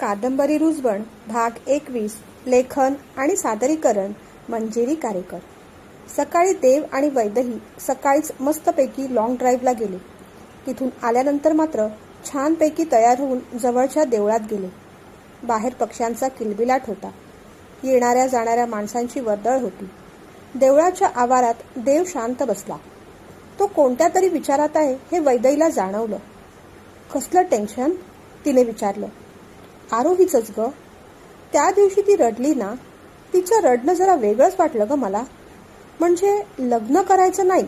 कादंबरी रुजवण भाग 21 लेखन आणि सादरीकरण मंजिरी कारेकर। सकाळी देव आणि वैदही सकाळीच मस्तपैकी लॉंग ड्राईव्हला गेले। तिथून आल्यानंतर मात्र छानपैकी तयार होऊन जवळच्या देवळात गेले। बाहेर पक्ष्यांचा किलबिलाट होता। येणाऱ्या जाणाऱ्या माणसांची वर्दळ होती। देवळाच्या आवारात देव शांत बसला। तो कोणत्या तरी विचारात आहे हे वैदहीला जाणवलं। कसलं टेन्शन? तिने विचारलं। आरोहीचंच ग। त्या दिवशी ती रडली ना, तिचं रडणं जरा वेगळंच वाटलं ग मला। म्हणजे लग्न करायचं नाही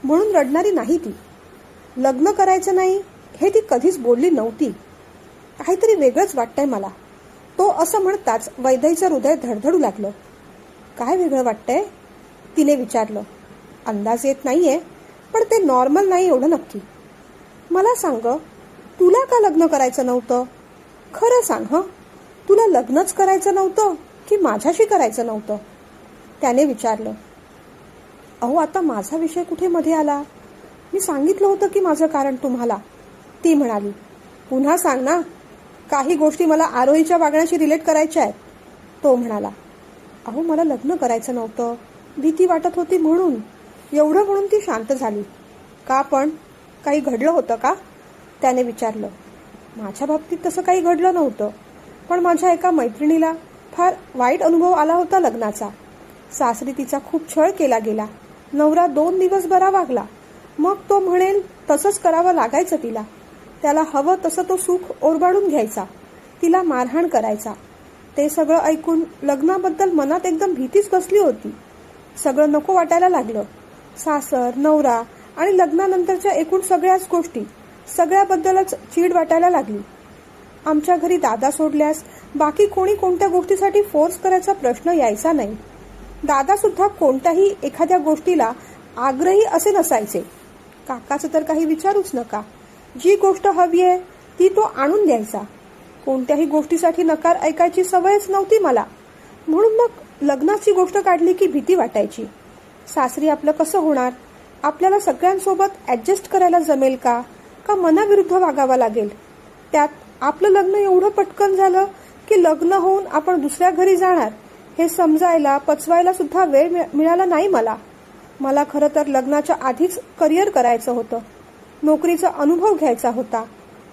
म्हणून रडणारी नाही ती। लग्न करायचं नाही हे ती कधीच बोलली नव्हती। काहीतरी वेगळंच वाटतंय मला। तो असं म्हणताच वैदहीचं हृदय धडधडू लागलं। काय वेगळं वाटतंय? तिने विचारलं। अंदाज येत नाहीये, पण ते नॉर्मल नाही एवढं नक्की। मला सांग, तुला का लग्न करायचं नव्हतं? खरं सांग हं, तुला लग्नच करायचं नव्हतं की माझ्याशी करायचं नव्हतं? त्याने विचारलं। अहो, आता माझा विषय कुठे मध्ये आला? मी सांगितलं होतं की माझं कारण तुम्हाला, ती म्हणाली। पुन्हा सांग ना, काही गोष्टी मला आरोहीच्या वागण्याशी रिलेट करायच्या आहेत, तो म्हणाला। अहो, मला लग्न करायचं नव्हतं, भीती वाटत होती म्हणून। एवढं म्हणून ती शांत झाली। का पण? काही घडलं होतं का? त्याने विचारलं। माझ्या बाबतीत तसं काही घडलं नव्हतं, पण माझ्या एका मैत्रिणीला फार वाईट अनुभव आला होता लग्नाचा। सासरी तिचा खूप छळ केला गेला। नवरा 2 दिवस बरा वागला, मग तो म्हणेल तसंच करावं लागायचं तिला। त्याला हवं तसं तो सुख ओरबाडून घ्यायचा, तिला मारहाण करायचा। ते सगळं ऐकून लग्नाबद्दल मनात एकदम भीतीच बसली होती। सगळं नको वाटायला लागलं। सासर, नवरा आणि लग्नानंतरच्या एकूण सगळ्याच गोष्टी, सगळ्याबद्दलच चीड वाटायला लागली। आमच्या घरी दादा सोडल्यास बाकी कोणी कोणत्या गोष्टीसाठी फोर्स करायचा प्रश्न यायचा नाही। दादा सुद्धा कोणत्याही एखाद्या गोष्टीला आग्रही असे नसायचे। काकाचं तर काही विचारूच नका। जी गोष्ट हवी आहे ती तो आणून द्यायचा। कोणत्याही गोष्टीसाठी नकार ऐकायची सवयच नव्हती मला। म्हणून मग लग्नाची गोष्ट काढली की भीती वाटायची। सासरी आपलं कसं होणार? आपल्याला सगळ्यांसोबत ऍडजस्ट करायला जमेल का मनाविरुद्ध वागावं लागेल? त्यात आपलं लग्न एवढं पटकन झालं की लग्न होऊन आपण दुसऱ्या घरी जाणार हे समजायला पचवायला सुद्धा वेळ मिळाला नाही मला। मला खरं तर लग्नाच्या आधीच करिअर करायचं होतं, नोकरीचा अनुभव घ्यायचा होता,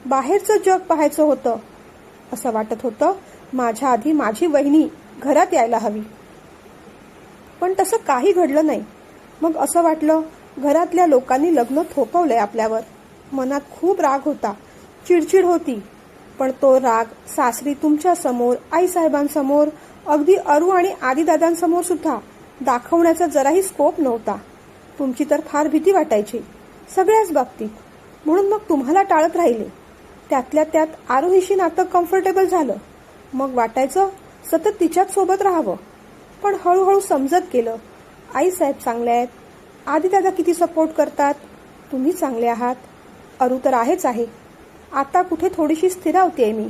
बाहेरचं जग पाहायचं होतं। असं वाटत होतं माझ्या आधी माझी वहिनी घरात यायला हवी, पण तसं काही घडलं नाही। मग असं वाटलं घरातल्या लोकांनी लग्न थोपवलंय आपल्यावर। मनात खूप राग होता, चिडचिड होती, पण तो राग सासरी तुमच्या समोर, आईसाहेबांसमोर, अगदी अरू आणि आदिदादांसमोर सुद्धा दाखवण्याचा जराही स्कोप नव्हता। तुमची तर फार भीती वाटायची सगळ्याच बाबतीत, म्हणून मग तुम्हाला टाळत राहिले। त्यातल्या त्यात आरोहीशी नातं कम्फर्टेबल झालं, मग वाटायचं सतत तिच्याच सोबत राहावं। पण हळूहळू समजत गेलं, आईसाहेब चांगले आहेत, आदिदादा किती सपोर्ट करतात, तुम्ही चांगले आहात, अरू तर आहेच आहे। आता कुठे थोडीशी स्थिरावतेय मी।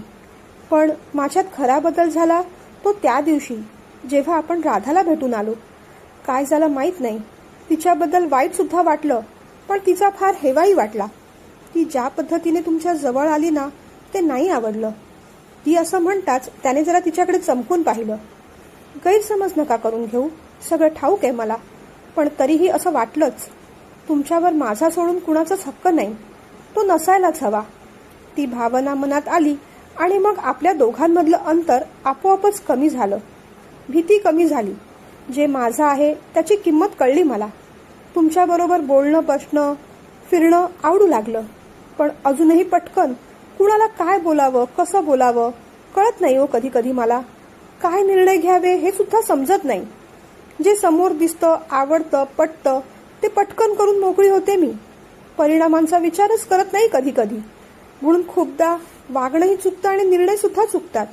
पण माझ्यात खरा बदल झाला तो त्या दिवशी जेव्हा आपण राधाला भेटून आलो। काय झालं माहीत नाही, तिच्याबद्दल वाईट सुद्धा वाटलं, पण तिचा फार हेवाही वाटला। ती ज्या पद्धतीने तुमच्या जवळ आली ना, ते नाही आवडलं। ती असं म्हणताच त्याने जरा तिच्याकडे चमकून पाहिलं। गैरसमज नका करून घेऊ, सगळं ठाऊक आहे मला, पण तरीही असं वाटलंच। तुमच्यावर माझा सोडून कुणाचाच हक्क नाही, तो नसायलाच हवा। ती भावना मनात आली आणि मग आपल्या दोघांमधलं अंतर आपोआपच कमी झालं। भीती कमी झाली। जे माझं आहे त्याची किंमत कळली मला। तुमच्याबरोबर बोलणं, बसणं, फिरणं आवडू लागलं, पण अजूनही पटकन कुणाला काय बोलावं, कसं बोलावं कळत नाही हो कधी कधी मला। काय निर्णय घ्यावे हे सुद्धा समजत नाही। जे समोर दिसतं, आवडतं, पटतं ते पटकन करून मोकळी होते मी। परिणामांचा विचारच करत नाही कधी कधी, म्हणून खूपदा वागणंही चुकतं आणि निर्णय सुद्धा चुकतात।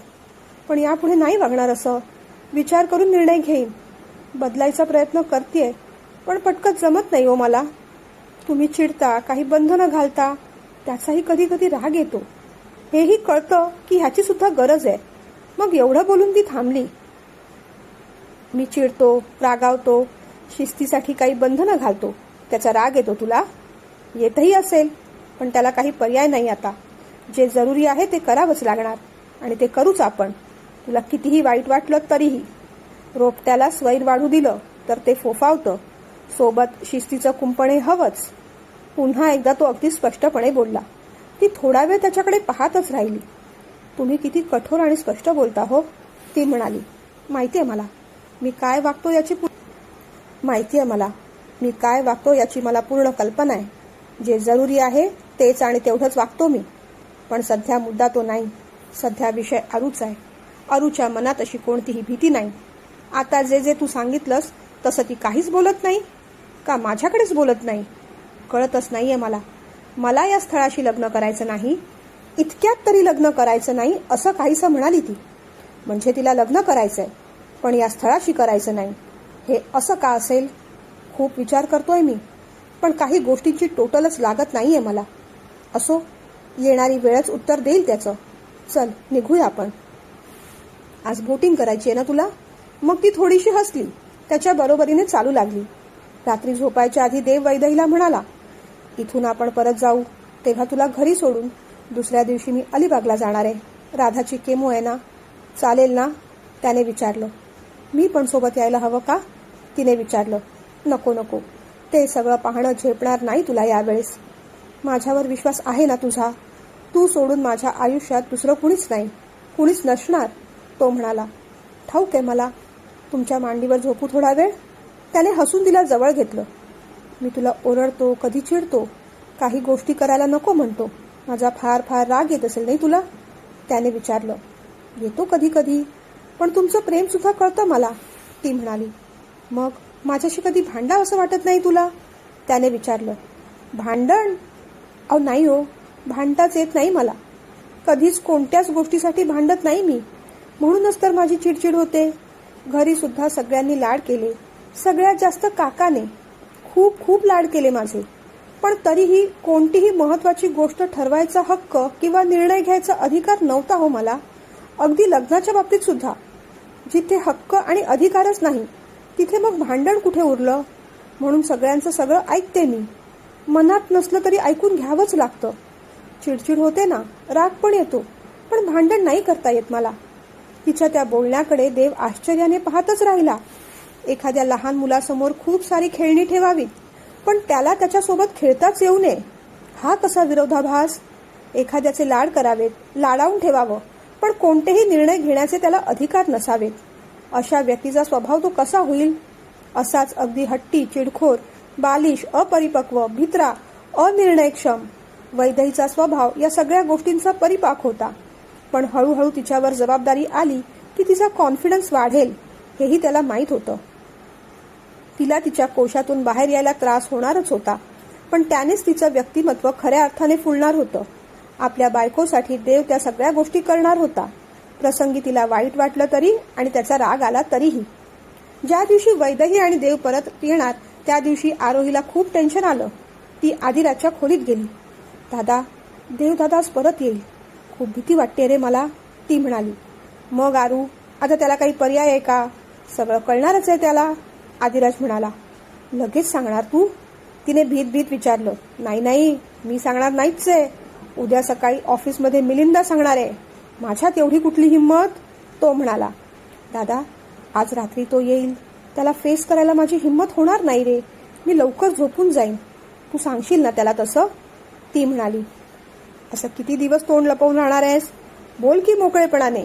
पण यापुढे नाही वागणार असं। विचार करून निर्णय घेईन। बदलायचा प्रयत्न करतेय, पण पटकन जमत नाही हो मला। तुम्ही चिडता, काही बंधनं घालता, त्याचाही कधी कधी राग येतो। हेही कळतं की ह्याची सुद्धा गरज आहे। मग एवढं बोलून ती थांबली। मी चिडतो, रागावतो, शिस्तीसाठी काही बंधनं घालतो, त्याचा राग येतो तुला? येतही असेल, पण त्याला काही पर्याय नाही आता। जे जरुरी आहे ते करावंच लागणार। आणि ते करूच आपण. तुला कितीही वाईट वाटलं तरीही. रोपट्याला स्वैर वाढू दिलं तर ते फोफावतं. सोबत शिस्तीचं कुंपणे हवंच. पुन्हा एकदा तो अगदी स्पष्टपणे बोलला. ती थोडा वेळ त्याच्याकडे पाहतच राहिली. तुम्ही किती कठोर आणि स्पष्ट बोलता हो, ती म्हणाली. माहितीये मला मी काय वागतो याची मला पूर्ण कल्पना आहे. जे जरुरी आहे तेच आणि तेवढंच वागतो मी. पण सध्या मुद्दा तो नाही. सध्या विषय अरुच आहे. अरुच्या मनात अशी कोणतीही भीती नाही. आता जे तू सांगितलंस तसं ती काहीच बोलत नाही का? माझ्याकडेच बोलत नाही? कळतच नाहीये मला. मला या स्थळाशी लग्न करायचं नाही, इतक्यात तरी लग्न करायचं नाही असं काहीसं म्हणाली ती. म्हणजे तिला लग्न करायचंय पण या स्थळाशी करायचं नाही. हे असं का असेल? खूप विचार करतोय मी, पण काही गोष्टींची टोटलच लागत नाहीये मला. असो, येणारी वेळच उत्तर देईल त्याचं. चल निघूया आपण. आज बोटिंग करायची आहे ना तुला? मग ती थोडीशी हसली. त्याच्या बरोबरीने चालू लागली. रात्री झोपायच्या आधी देव वैदेहीला म्हणाला, इथून आपण परत जाऊ तेव्हा तुला घरी सोडून दुसऱ्या दिवशी मी अलिबागला जाणार आहे. राधाची केमो आहे ना, चालेल ना? त्याने विचारलं. मी पण सोबत यायला हवं का? तिने विचारलं. नको, ते सगळं पाहणं झेपणार नाही तुला यावेळेस. माझ्यावर विश्वास आहे ना तुझा? तू सोडून माझ्या आयुष्यात दुसरं कुणीच नाही, कुणीच नसणार, तो म्हणाला. ठाऊक आहे मला. तुमच्या मांडीवर झोपू थोडा वेळ? त्याने हसून तिला जवळ घेतलं. मी तुला ओरडतो, कधी चिडतो, काही गोष्टी करायला नको म्हणतो. माझा फार राग येत असेल नाही तुला? त्याने विचारलं. येतो कधी कधी, पण तुमचं प्रेम सुद्धा कळतं मला, ती म्हणाली. मग माझ्याशी कधी भांडा असं वाटत नाही तुला? त्याने विचारलं. भांडण? अहो नाही हो, भांडताच येत नाही मला. कधीच कोणत्याच गोष्टीसाठी भांडत नाही मी. म्हणूनच तर माझी चिडचिड होते. घरी सुद्धा सगळ्यांनी लाड केले, सगळ्यात जास्त काकाने. खूप लाड केले माझे. पण तरीही कोणतीही महत्वाची गोष्ट ठरवायचा हक्क किंवा निर्णय घ्यायचा अधिकार नव्हता हो मला. अगदी लग्नाच्या बाबतीत सुद्धा. जिथे हक्क आणि अधिकारच नाही तिथे मग भांडण कुठे उरलं? म्हणून सगळ्यांचं सगळं ऐकते मी. मनात नसलं तरी ऐकून घ्यावंच लागतं. चिडचिड होते ना, राग पण येतो, पण भांडण नाही करता येत मला. तिच्या त्या बोलण्याकडे देव आश्चर्याने पाहतच राहिला. एखाद्या लहान मुलासमोर खूप सारी खेळणी ठेवावीत, पण त्याला त्याच्यासोबत खेळताच येऊ नये, हा कसा विरोधाभास? एखाद्याचे लाड करावेत, लाडावून ठेवावं, पण कोणतेही निर्णय घेण्याचे त्याला अधिकार नसावेत. अशा व्यक्तीचा स्वभाव तो कसा होईल? असाच अगदी हट्टी, चिडखोर, बालिश, अपरिपक्व, भित्रा, अनिर्णयक्षम. वैदेहीचा स्वभाव या सगळ्या गोष्टींचा परिपाक होता. पण हळूहळू तिच्यावर जबाबदारी आली की तिचा कॉन्फिडन्स वाढेल, हेही त्याला माहीत होतं. तिला तिच्या कोशातून बाहेर यायला त्रास होणारच होता, पण त्यानेच तिचं व्यक्तिमत्व खऱ्या अर्थाने फुलणार होतं. आपल्या बायकोसाठी देव त्या सगळ्या गोष्टी करणार होता. प्रसंगी तिला वाईट वाटलं तरी आणि त्याचा राग आला तरीही. ज्या दिवशी वैदेही आणि देव परत येणार त्या दिवशी आरोहीला खूप टेन्शन आलं. ती आदिराजच्या खोलीत गेली. दादा आज परत येईल, खूप भीती वाटते रे मला, ती म्हणाली. मग आरू, आता त्याला काही पर्याय आहे का? सगळं कळणारच आहे त्याला, आदिराज म्हणाला. लगेच सांगणार तू? तिने भीत विचारलं. नाही, मी सांगणार नाहीच आहे. उद्या सकाळी ऑफिसमध्ये मिलिंदा सांगणार आहे. माझ्यात एवढी कुठली हिंमत? तो म्हणाला. दादा, आज रात्री तो येईल, त्याला फेस करायला माझी हिंमत होणार नाही रे. मी लवकर झोपून जाईन. तू सांगशील ना त्याला तसं? ती म्हणाली. असं किती दिवस तोंड लपवून राहणार आहेस? बोल की मोकळेपणाने,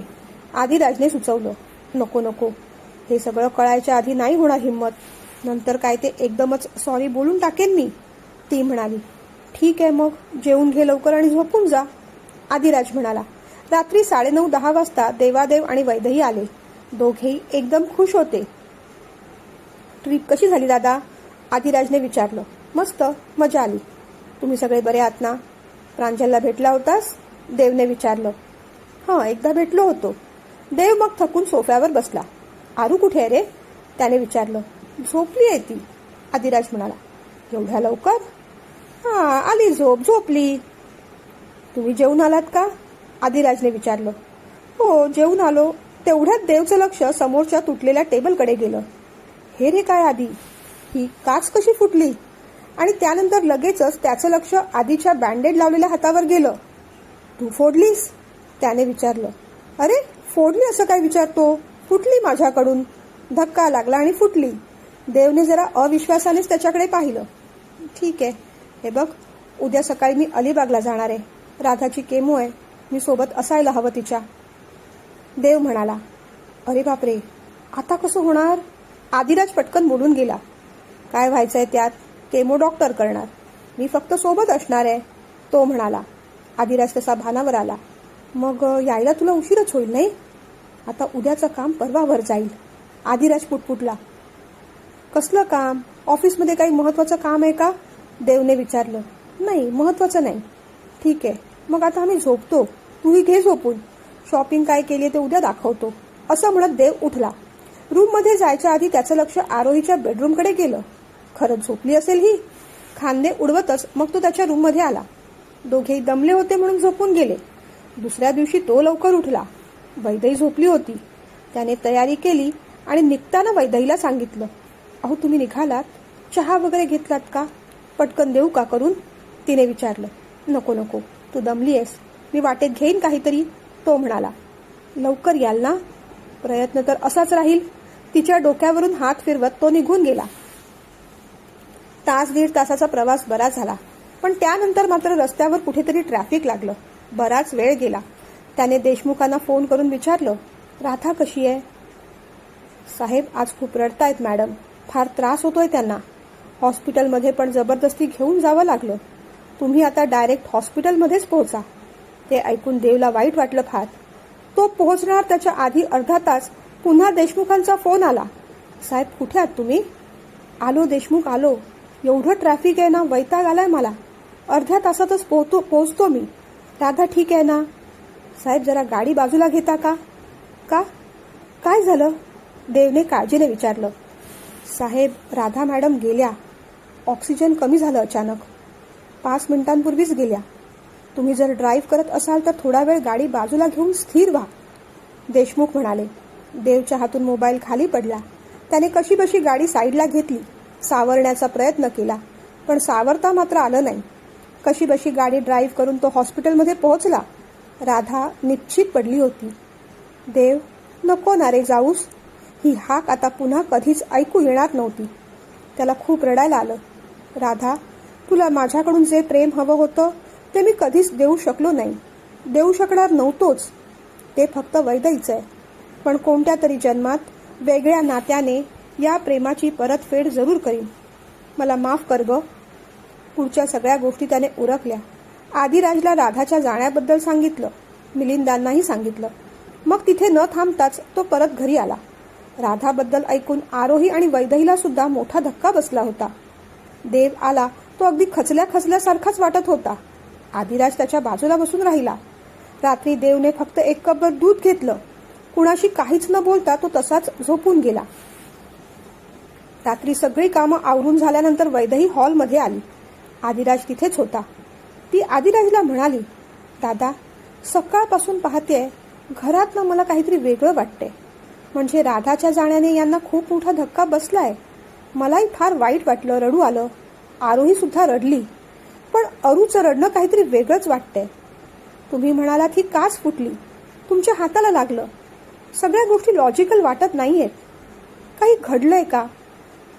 आदिराजने सुचवलं. नको, हे सगळं कळायच्या आधी नाही होणार हिंमत. नंतर काय ते एकदमच सॉरी बोलून टाकेन मी, ती म्हणाली. ठीक आहे, मग जेवून घे लवकर आणि झोपून जा, आदिराज म्हणाला. रात्री 9:30-10 वाजता देवादेव आणि वैदेही आले. दोघेही एकदम खुश होते. ट्रिप कशी झाली दादा? आदिराजने विचारलं. मस्त, मजा आली. तुम्ही सगळे बरे आहात ना? प्रांजलला भेटला होतास? देवने विचारलं. एकदा भेटलो होतो. देव मग थकून सोफ्यावर बसला. आरू कुठे आहे रे? त्याने विचारलं. झोपली आहे ती, आदिराज म्हणाला. एवढ्या लवकर? आली झोपली. तुम्ही जेवून आलात का? आदिराजने विचारलं. हो, जेवून आलो. तेवढ्यात देवचं लक्ष समोरच्या तुटलेल्या टेबलकडे गेलं. हे रे काय आधी, ही काच कशी फुटली? आणि त्यानंतर लगेचच त्याचं लक्ष आधीच्या बँडेड लावलेल्या हातावर गेलं. तू फोडलीस? त्याने विचारलं. अरे फोडली असं काय विचारतो? फुटली माझ्याकडून. धक्का लागला आणि फुटली. देवने जरा अविश्वासानेच त्याच्याकडे पाहिलं. ठीक आहे, हे बघ, उद्या सकाळी मी अलिबागला जाणार आहे. राधाची केमो आहे, मी सोबत असायला हवं तिच्या. देव म्हणाला, अरे बापरे, आता कसं होणार? आदिराज पटकन बोलून गेला, काय व्हायचंय त्यात, केमो डॉक्टर करणार, मी फक्त सोबत असणार आहे. तो म्हणाला. आदिराज तसा भानावर आला. मग यायला तुला उशीरच होईल नाही? आता उद्याचं काम परवावर जाईल. आदिराज पुटपुटला. कसलं काम? ऑफिसमध्ये काही महत्वाचं काम आहे का? देवने विचारलं. नाही, महत्वाचं नाही. ठीक आहे, मग आता आम्ही झोपतो, तूही घे झोपून. शॉपिंग काय केली ते उद्या दाखवतो. असं म्हणत देव उठला. रूममध्ये जायच्या आधी त्याचं लक्ष आरोहीच्या बेडरूमकडे गेलं. खरंच झोपली असेल ही. खांदे उडवतच मग तो त्याच्या रूममध्ये आला. दोघेही दमले होते म्हणून झोपून गेले. दुसऱ्या दिवशी तो लवकर उठला. वैदेही झोपली होती. त्याने तयारी केली आणि निघताना वैदेहीला सांगितलं, अहो तुम्ही निघालात, चहा वगैरे घेतलात का? पटकन देऊ का करून? तिने विचारलं. नको नको, तू दमली आहेस, मी वाटेत घेईन काहीतरी. तो म्हणाला. लवकर याल ना? प्रयत्न तर असाच राहील. तिच्या डोक्यावरून हात फिरवत तो निघून गेला. तास दीड तासाचा प्रवास बराच झाला, पण त्यानंतर मात्र रस्त्यावर कुठेतरी ट्रॅफिक लागलं. बराच वेळ गेला. त्याने देशमुखांना फोन करून विचारलं, राधा कशी आहे? साहेब आज खूप रडतायत मॅडम, फार त्रास होतोय त्यांना. हॉस्पिटलमध्ये पण जबरदस्ती घेऊन जावं लागलं. तुम्ही आता डायरेक्ट हॉस्पिटलमध्येच पोहोचा. ते ऐकून देवला वाईट वाटलं फार. तो पोहोचणार त्याच्या आधी अर्धा तास पुन्हा देशमुखांचा फोन आला. साहेब कुठे आहात तुम्ही? आलो देशमुख, आलो. एवढं ट्रॅफिक आहे ना, वैताग आलाय मला. अर्ध्या तासातच पोहोचतो मी. राधा ठीक आहे ना? साहेब जरा गाडी बाजूला घेता का? का? काय झालं? देवने काळजीने विचारलं. साहेब राधा मॅडम गेल्या. ऑक्सिजन कमी झालं अचानक. 5 मिनिटांपूर्वीच गेल्या. तुम्ही जर ड्राईव्ह करत असाल तर थोडा वेळ गाडी बाजूला घेऊन स्थिर व्हा. देशमुख म्हणाले. देवच्या हातून मोबाईल खाली पडला. त्याने कशीबशी गाडी साईडला घेतली. सावरण्याचा प्रयत्न केला, पण सावरता मात्र आलं नाही. कशीबशी गाडी ड्राईव्ह करून तो हॉस्पिटलमध्ये पोहोचला. राधा निश्चित पडली होती. देव, नको ना रे जाऊस. ही हाक आता पुन्हा कधीच ऐकू येणार नव्हती. त्याला खूप रडायला आलं. राधा, तुला माझ्याकडून जे प्रेम हवं होतं ते मी कधीच देऊ शकलो नाही. देऊ शकणार नव्हतोच. ते फक्त वैदेहीचं आहे. पण कोणत्या तरी जन्मात वेगळ्या नात्याने या प्रेमाची परतफेड जरूर करीन. मला माफ कर ग. पुढच्या सगळ्या गोष्टी त्याने उरकल्या. आदिराजला राधाच्या जाण्याबद्दल सांगितलं. मिलिंदांनाही सांगितलं. मग तिथे न थांबताच तो परत घरी आला. राधाबद्दल ऐकून आरोही आणि वैदेहीला सुद्धा मोठा धक्का बसला होता. देव आला तो अगदी खचल्यासारखाच वाटत होता. आदिराज त्याच्या बाजूला बसून राहिला. रात्री देवने फक्त 1 कपभर दूध घेतलं. कुणाशी काहीच न बोलता तो तसाच झोपून गेला. रात्री सगळी कामं आवरून झाल्यानंतर वैदेही हॉलमध्ये आली. आदिराज तिथेच होता. ती आदिराजला म्हणाली, दादा, सकाळपासून पाहतेय घरात ना मला काहीतरी वेगळं वाटतंय. म्हणजे राधाच्या जाण्याने यांना खूप मोठा धक्का बसलाय. मलाही फार वाईट वाटलं, रडू आलं. आरोही सुद्धा रडली. पण अरूचं रडणं काहीतरी वेगळंच वाटतंय. तुम्ही म्हणालात ही काच फुटली, तुमच्या हाताला लागलं. सगळ्या गोष्टी लॉजिकल वाटत नाहीयेत. काही घडलंय का?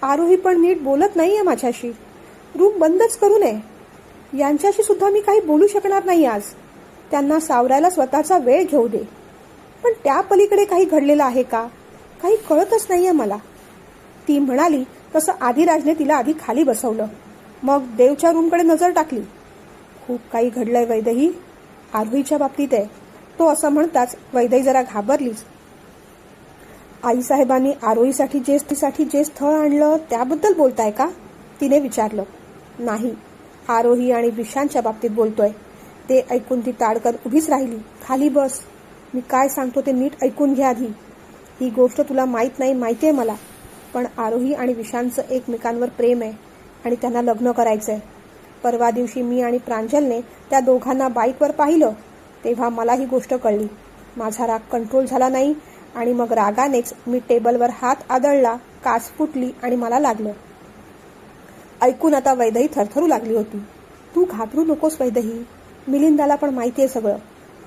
आरोही पण नीट बोलत नाहीये माझ्याशी. रूम बंदच करू नये. यांच्याशी सुद्धा मी काही बोलू शकणार नाही आज. त्यांना सावरायला स्वतःचा वेळ घेऊ दे. पण त्या पलीकडे काही घडलेलं आहे का? काही कळतच नाहीये मला. ती म्हणाली तसं आदिराजने तिला आधी खाली बसवलं. मग देवच्या रूमकडे नजर टाकली. खूप काही घडलंय वैदेही. आरोहीच्या बाबतीत आहे. तो असं म्हणताच वैदेही जरा घाबरलीच. आईसाहेबांनी आरोहीसाठी जे स्थळ आणलं त्याबद्दल बोलताय का? तिने विचारलं. नाही, आरोही आणि विशांच्या बाबतीत बोलतोय. ते ऐकून ती ताडकन उभीच राहिली. खाली बस. मी काय सांगतो ते नीट ऐकून घ्या आधी. ही गोष्ट तुला माहीत नाही, माहिती आहे मला. पण आरोही आणि विशांचं एकमेकांवर प्रेम आहे आणि त्यांना लग्न करायचंय. परवा दिवशी मी आणि प्रांजलने त्या दोघांना बाईकवर पाहिलं तेव्हा मला ही गोष्ट कळली. माझा राग कंट्रोल झाला नाही आणि मग रागानेच मी टेबलवर हात आदळला. काच फुटली आणि मला लागलं. ऐकून आता वैदेही थरथरू लागली होती. तू घाबरू नकोस वैदेही. मिलिंदाला पण माहिती आहे सगळं.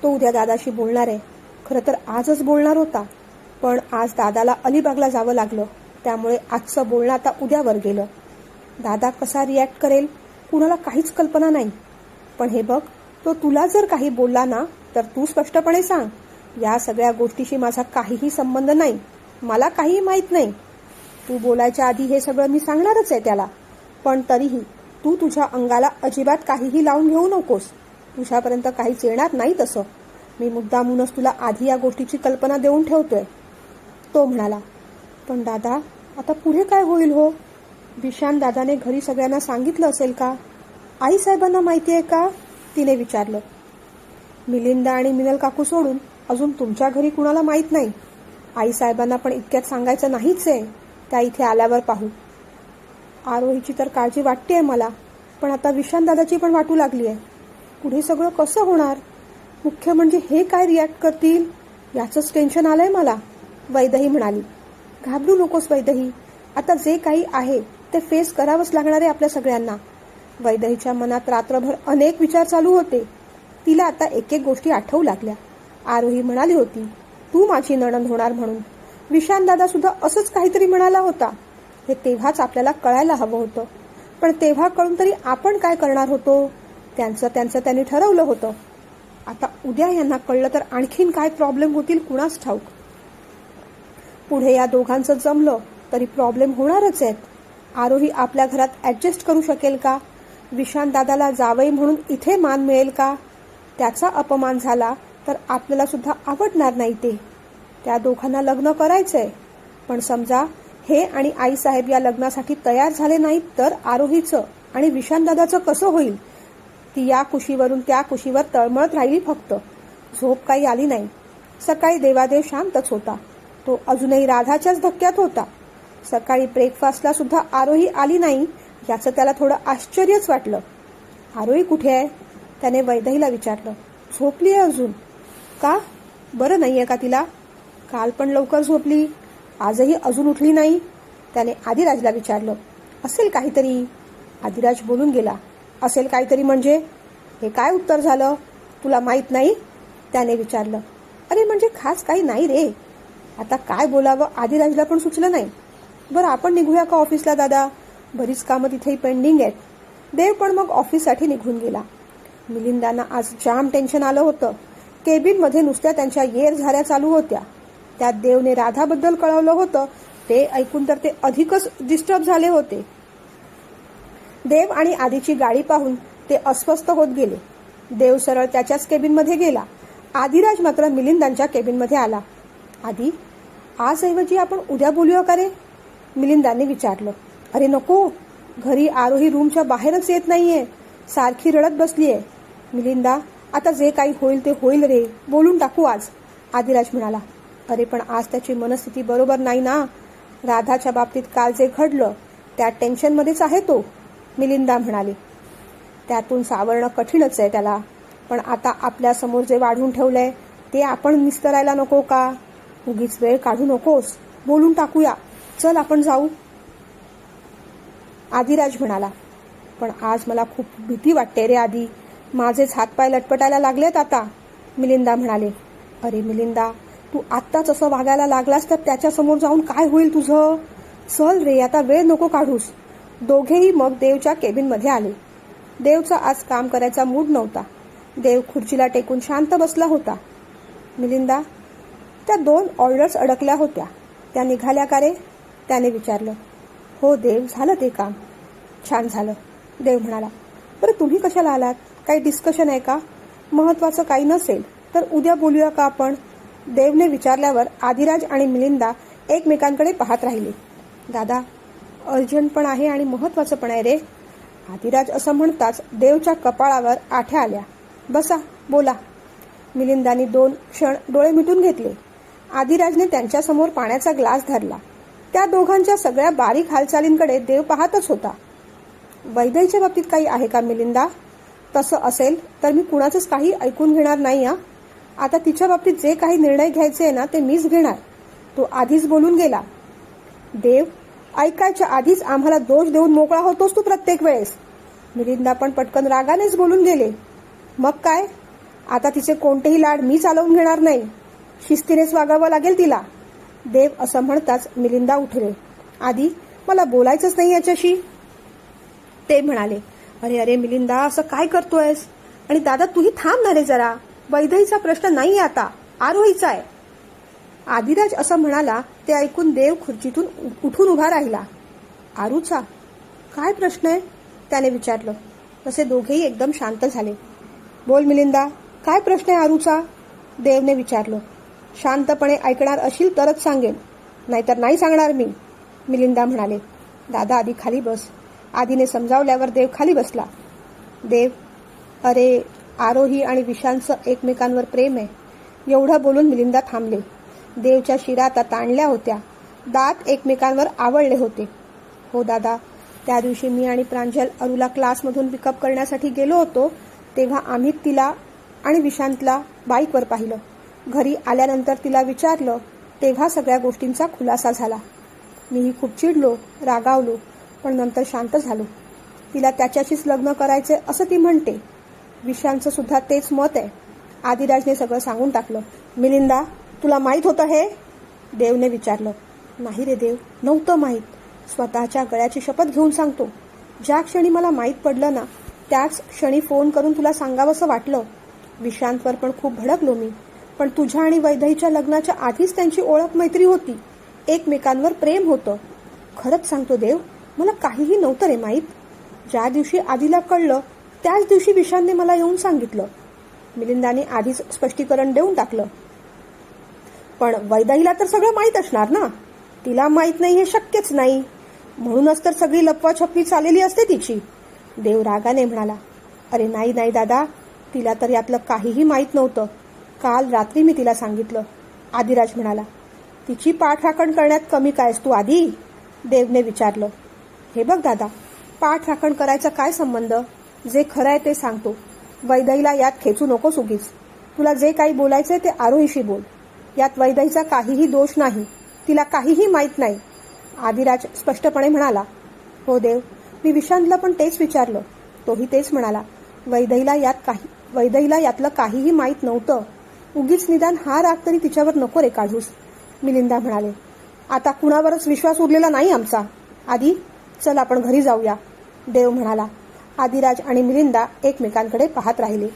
तो उद्या दादाशी बोलणार आहे. खरं तर आजच बोलणार होता, पण आज दादाला अलिबागला जावं लागलं, त्यामुळे आजचं बोलणं आता उद्यावर गेलं. दादा कसा रिॲक्ट करेल कुणाला काहीच कल्पना नाही. पण हे बघ, तो तुला जर काही बोलला ना तर तू स्पष्टपणे सांग, या सगळ्या गोष्टीशी माझा काहीही संबंध नाही, मला काहीही माहीत नाही. तू बोलायच्या आधी हे सगळं मी सांगणारच आहे त्याला, पण तरीही तू तुझ्या अंगाला अजिबात काहीही लावून घेऊ नकोस. तुझ्यापर्यंत काहीच येणार नाही तसं. मी मुद्दामूनच तुला आधी या गोष्टीची कल्पना देऊन ठेवतोय. तो म्हणाला, पण दादा आता पुढे काय होईल हो? विशान दादाने घरी सगळ्यांना सांगितलं असेल का? आई साहेबांना माहिती आहे का? तिने विचारलं. मिलिंदा आणि मिनल काकू सोडून अजून तुमच्या घरी कुणाला माहीत नाही. आई साहेबांना पण इतक्यात सांगायचं नाहीच आहे, त्या इथे आल्यावर पाहू. आरोहीची तर काळजी वाटतेय मला, पण आता विशान दादाची पण वाटू लागली आहे. पुढे सगळं कसं होणार? मुख्य म्हणजे हे काय रिॲक्ट करतील याचंच टेन्शन आलंय मला. वैदेही म्हणाली, घाबरू नकोस वैदेही, आता जे काही आहे ते फेस करावंच लागणार आहे आपल्या सगळ्यांना. वैदेहीच्या मनात रात्रभर अनेक विचार चालू होते. तिला आता एक एक गोष्टी आठवू लागल्या. आरोही म्हणाली होती, तू माझी नणंद होणार म्हणून. विशान दादा सुद्धा असंच काहीतरी म्हणाला होता. हे तेव्हाच आपल्याला कळायला हवं होतं, पण तेव्हा कळून तरी आपण काय करणार होतो? त्यांचं त्यांनी ठरवलं होतं. आता उद्या यांना कळलं तर आणखीन काय प्रॉब्लेम होतील कुणास ठाऊक. पुढे या दोघांचं जमलं तरी प्रॉब्लेम होणारच आहेत. आरोही आपल्या घरात ॲडजस्ट करू शकेल का? विशान दादाला जावई म्हणून इथे मान मिळेल का? त्याचा अपमान झाला तर आपल्याला सुद्धा आवडणार नाही ते. त्या दोघांना लग्न करायचंय, पण समजा हे आणि आईसाहेब या लग्नासाठी तयार झाले नाहीत तर आरोहीचं आणि विशान दादाचं कसं होईल? ती या कुशीवरून त्या कुशीवर तळमळत राहिली फक्त. झोप काही आली नाही. सकाळी देवादेव शांतच होता. तो अजूनही राधाच्याच धक्क्यात होता. सकाळी ब्रेकफास्टला सुद्धा आरोही आली नाही याचं त्याला थोडं आश्चर्यच वाटलं. आरोही कुठे आहे? त्याने वैदेहीला विचारलं. झोपली आहे अजून. का? बरं नाहीये का तिला? काल पण लवकर झोपली, आजही अजून उठली नाही. त्याने आदिराजला विचारलं. असेल काहीतरी. आदिराज बोलून गेला. असेल काहीतरी म्हणजे? हे काय उत्तर झालं? तुला माहित नाही? त्याने विचारलं. अरे म्हणजे खास काही नाही रे. आता काय बोलावं आदिराजला पण सुचलं नाही. बरं आपण निघूया का ऑफिसला दादा? बरीच कामं तिथेही पेंडिंग आहेत. देव पण मग ऑफिससाठी निघून गेला. मिलिंदांना आज जाम टेन्शन आलं होतं. केबिनमध्ये नुसत्या त्यांच्या येरझाऱ्या चालू होत्या. त्यात देवने राधाबद्दल कळवलं होतं. ते ऐकून तर ते अधिकच डिस्टर्ब झाले होते. देव आणि आधीची गाडी पाहून ते अस्वस्थ होत गेले. देव सरळ त्याच्याच केबिनमध्ये गेला. आदिराज मात्र मिलिंदांच्या केबिनमध्ये आला. आधी, आज ऐवजी आपण उद्या बोलूया का रे? मिलिंदांनी विचारलं. अरे नको, घरी आरोही रूमच्या बाहेरच येत नाहीये, सारखी रडत बसलीये. मिलिंदा, आता जे काही होईल ते होईल रे, बोलून टाकू आज. आदिराज म्हणाला. अरे पण आज त्याची मनस्थिती बरोबर नाही ना. राधाच्या बाबतीत काल जे घडलं त्या टेन्शनमध्येच आहे तो. मिलिंदा म्हणाली. त्यातून सावरणं कठीणच आहे त्याला, पण आता आपल्या समोर जे वाढून ठेवलंय ते आपण निस्तरायला नको का? उगीच वेळ काढू नकोस, बोलून टाकूया. चल आपण जाऊ. आदिराज म्हणाला. पण आज मला खूप भीती वाटते रे आदी, माझेच हातपाय लटपटायला लागलेत आता. मिलिंदा म्हणाले. अरे मिलिंदा, तू आत्ताच असं वागायला लागलास तर त्याच्यासमोर जाऊन काय होईल तुझं? चल रे, आता वेळ नको काढूस. दोघेही मग देवच्या केबिनमध्ये आले. देवचा आज काम करायचा मूड नव्हता. देव खुर्चीला टेकून शांत बसला होता. मिलिंदा, त्या 2 ऑर्डर्स अडकल्या होत्या, त्या निघाल्या का रे? त्याने विचारलं. हो देव, झालं ते काम. छान झालं, देव म्हणाला. बरं तुम्ही कशाला आलात? काही डिस्कशन आहे का? महत्वाचं काही नसेल तर उद्या बोलूया का आपण? देवने विचारल्यावर आदिराज आणि मिलिंदा एकमेकांकडे पाहत राहिले. दादा, अर्जंट पण आहे आणि महत्वाचं पण आहे रे. आदिराज असं म्हणताच देवच्या कपाळावर आठ्या आल्या. बसा, बोला. मिलिंदाने 2 क्षण डोळे मिटून घेतले. आदिराजने त्यांच्यासमोर पाण्याचा ग्लास धरला. त्या दोघांच्या सगळ्या बारीक हालचालींकडे देव पाहतच होता. वैदेहीच्या बाबतीत काही आहे का मिलिंदा? तसं असेल तर मी कुणाचंच काही ऐकून घेणार नाही. आता तिच्या बाबतीत जे काही निर्णय घ्यायचे ना ते मीच घेणार. तो आधीच बोलून गेला. देव, ऐकायच्या आधीच आम्हाला दोष देऊन मोकळा होतोस तू प्रत्येक वेळेस. मिलिंदा पण पटकन रागानेच बोलून गेले. मग काय? आता तिचे कोणतेही लाड मी चालवून घेणार नाही. शिस्तीनेच वागावं लागेल तिला. देव असं म्हणताच मिलिंदा उठले. आधी मला बोलायचंच नाही याच्याशी. ते म्हणाले, अरे अरे मिलिंदा, असं काय करतोयस? आणि दादा तूही थांब ना रे जरा. वैदेहीचा प्रश्न नाही आता, आरोहीचा आहे. आदिराज असं म्हणाला ते ऐकून देव खुर्चीतून उठून उभा राहिला. आरूचा काय प्रश्न आहे? त्याने विचारलं. तसे दोघेही एकदम शांत झाले. बोल मिलिंदा, काय प्रश्न आहे आरूचा? देवने विचारलं. शांतपणे ऐकणार अशील तरच सांगेन, नाहीतर नाही सांगणार मी, मिलिंदा म्हणाले. दादा आधी खाली बस. आधीने समजावल्यावर देव खाली बसला. देव, अरे आरोही आणि विशांचं एकमेकांवर प्रेम आहे. एवढं बोलून मिलिंदा थांबले. देवच्या शिरा आता ताणल्या होत्या. दात एकमेकांवर आवळले होते. हो दादा, त्या दिवशी मी आणि प्रांजल अरूला क्लासमधून पिकअप करण्यासाठी गेलो होतो तेव्हा आम्ही तिला आणि विशांतला बाईकवर पाहिलं. घरी आल्यानंतर तिला विचारलं तेव्हा सगळ्या गोष्टींचा खुलासा झाला. मीही खूप चिडलो, रागावलो, पण नंतर शांत झालो. तिला त्याच्याशीच लग्न करायचे असं ती म्हणते. विशांतचं सुद्धा तेच मत आहे. आदिराजने सगळं सांगून टाकलं. मिलिंदा, तुला माहीत होतं हे? देवने विचारलं. नाही रे देव, नव्हतं माहीत. स्वतःच्या गळ्याची शपथ घेऊन सांगतो. ज्या क्षणी मला माहीत पडलं ना, त्याच क्षणी फोन करून तुला सांगावंसं वाटलं. विशांतवर पण खूप भडकलो मी, पण तुझ्या आणि वैदेहीच्या लग्नाच्या आधीच त्यांची ओळख मैत्री होती. एकमेकांवर प्रेम होतं. खरंच सांगतो देव, मला काहीही नव्हतं रे माहीत. ज्या दिवशी आधीला कळलं त्याच दिवशी विशांतने मला येऊन सांगितलं. मिलिंदाने आधीच स्पष्टीकरण देऊन टाकलं. पण वैदेहीला तर सगळं माहीत असणार ना. तिला माहीत नाही हे शक्यच नाही. म्हणूनच तर सगळी लपवाछपवी चाललेली असते तिची. देव रागाने म्हणाला. अरे नाही नाही दादा, तिला तर यातलं काहीही माहीत नव्हतं. काल रात्री मी तिला सांगितलं, आदिराज म्हणाला. तिची पाठराखण करण्यात कमी कायस तू आधी? देवने विचारलं. हे बघ दादा, पाठराखण करायचा काय संबंध? जे खरं आहे ते सांगतो. वैदेहीला यात खेचू नकोस उगीच. तुला जे काही बोलायचंय ते आरोहीशी बोल. यात वैदेहीचा काहीही दोष नाही. तिला काहीही माहीत नाही, आदिराज स्पष्टपणे म्हणाला. हो देव, मी विशांतला पण तेच विचारलं. तोही तेच म्हणाला. वैदेहीला यातलं काहीही माहीत नव्हतं. उगीच निदान हा राग तरी तिच्यावर नको रे काढूस, मिलिंदा म्हणाले. आता कुणावरच विश्वास उरलेला नाही आमचा. आधी चल आपण घरी जाऊया, देव म्हणाला. आदिराज आणि मिलिंदा एकमेकांकडे पाहत राहिले.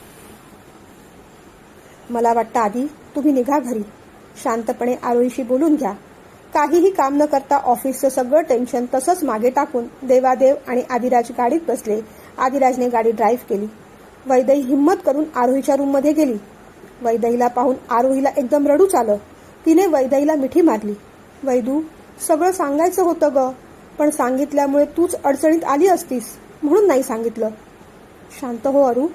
मला वाटतं आधी तुम्ही निघा घरी. शांतपणे आरोहीशी बोलून घ्या. काहीही काम न करता ऑफिसचं सगळं टेन्शन तसंच मागे टाकून देवादेव आणि आदिराज गाडीत बसले. आदिराजने गाडी ड्राईव्ह केली. वैदेही हिम्मत करून आरोहीच्या रूममध्ये गेली. वैदेहीला पाहून आरोहीला एकदम रडूच आलं. तिने वैदेहीला मिठी मारली. वैदू, सगळं सांगायचं होतं ग, पण सांगितल्यामुळे तूच अडचणीत आली असतीस म्हणून नाही सांगितलं. शांत हो अरू.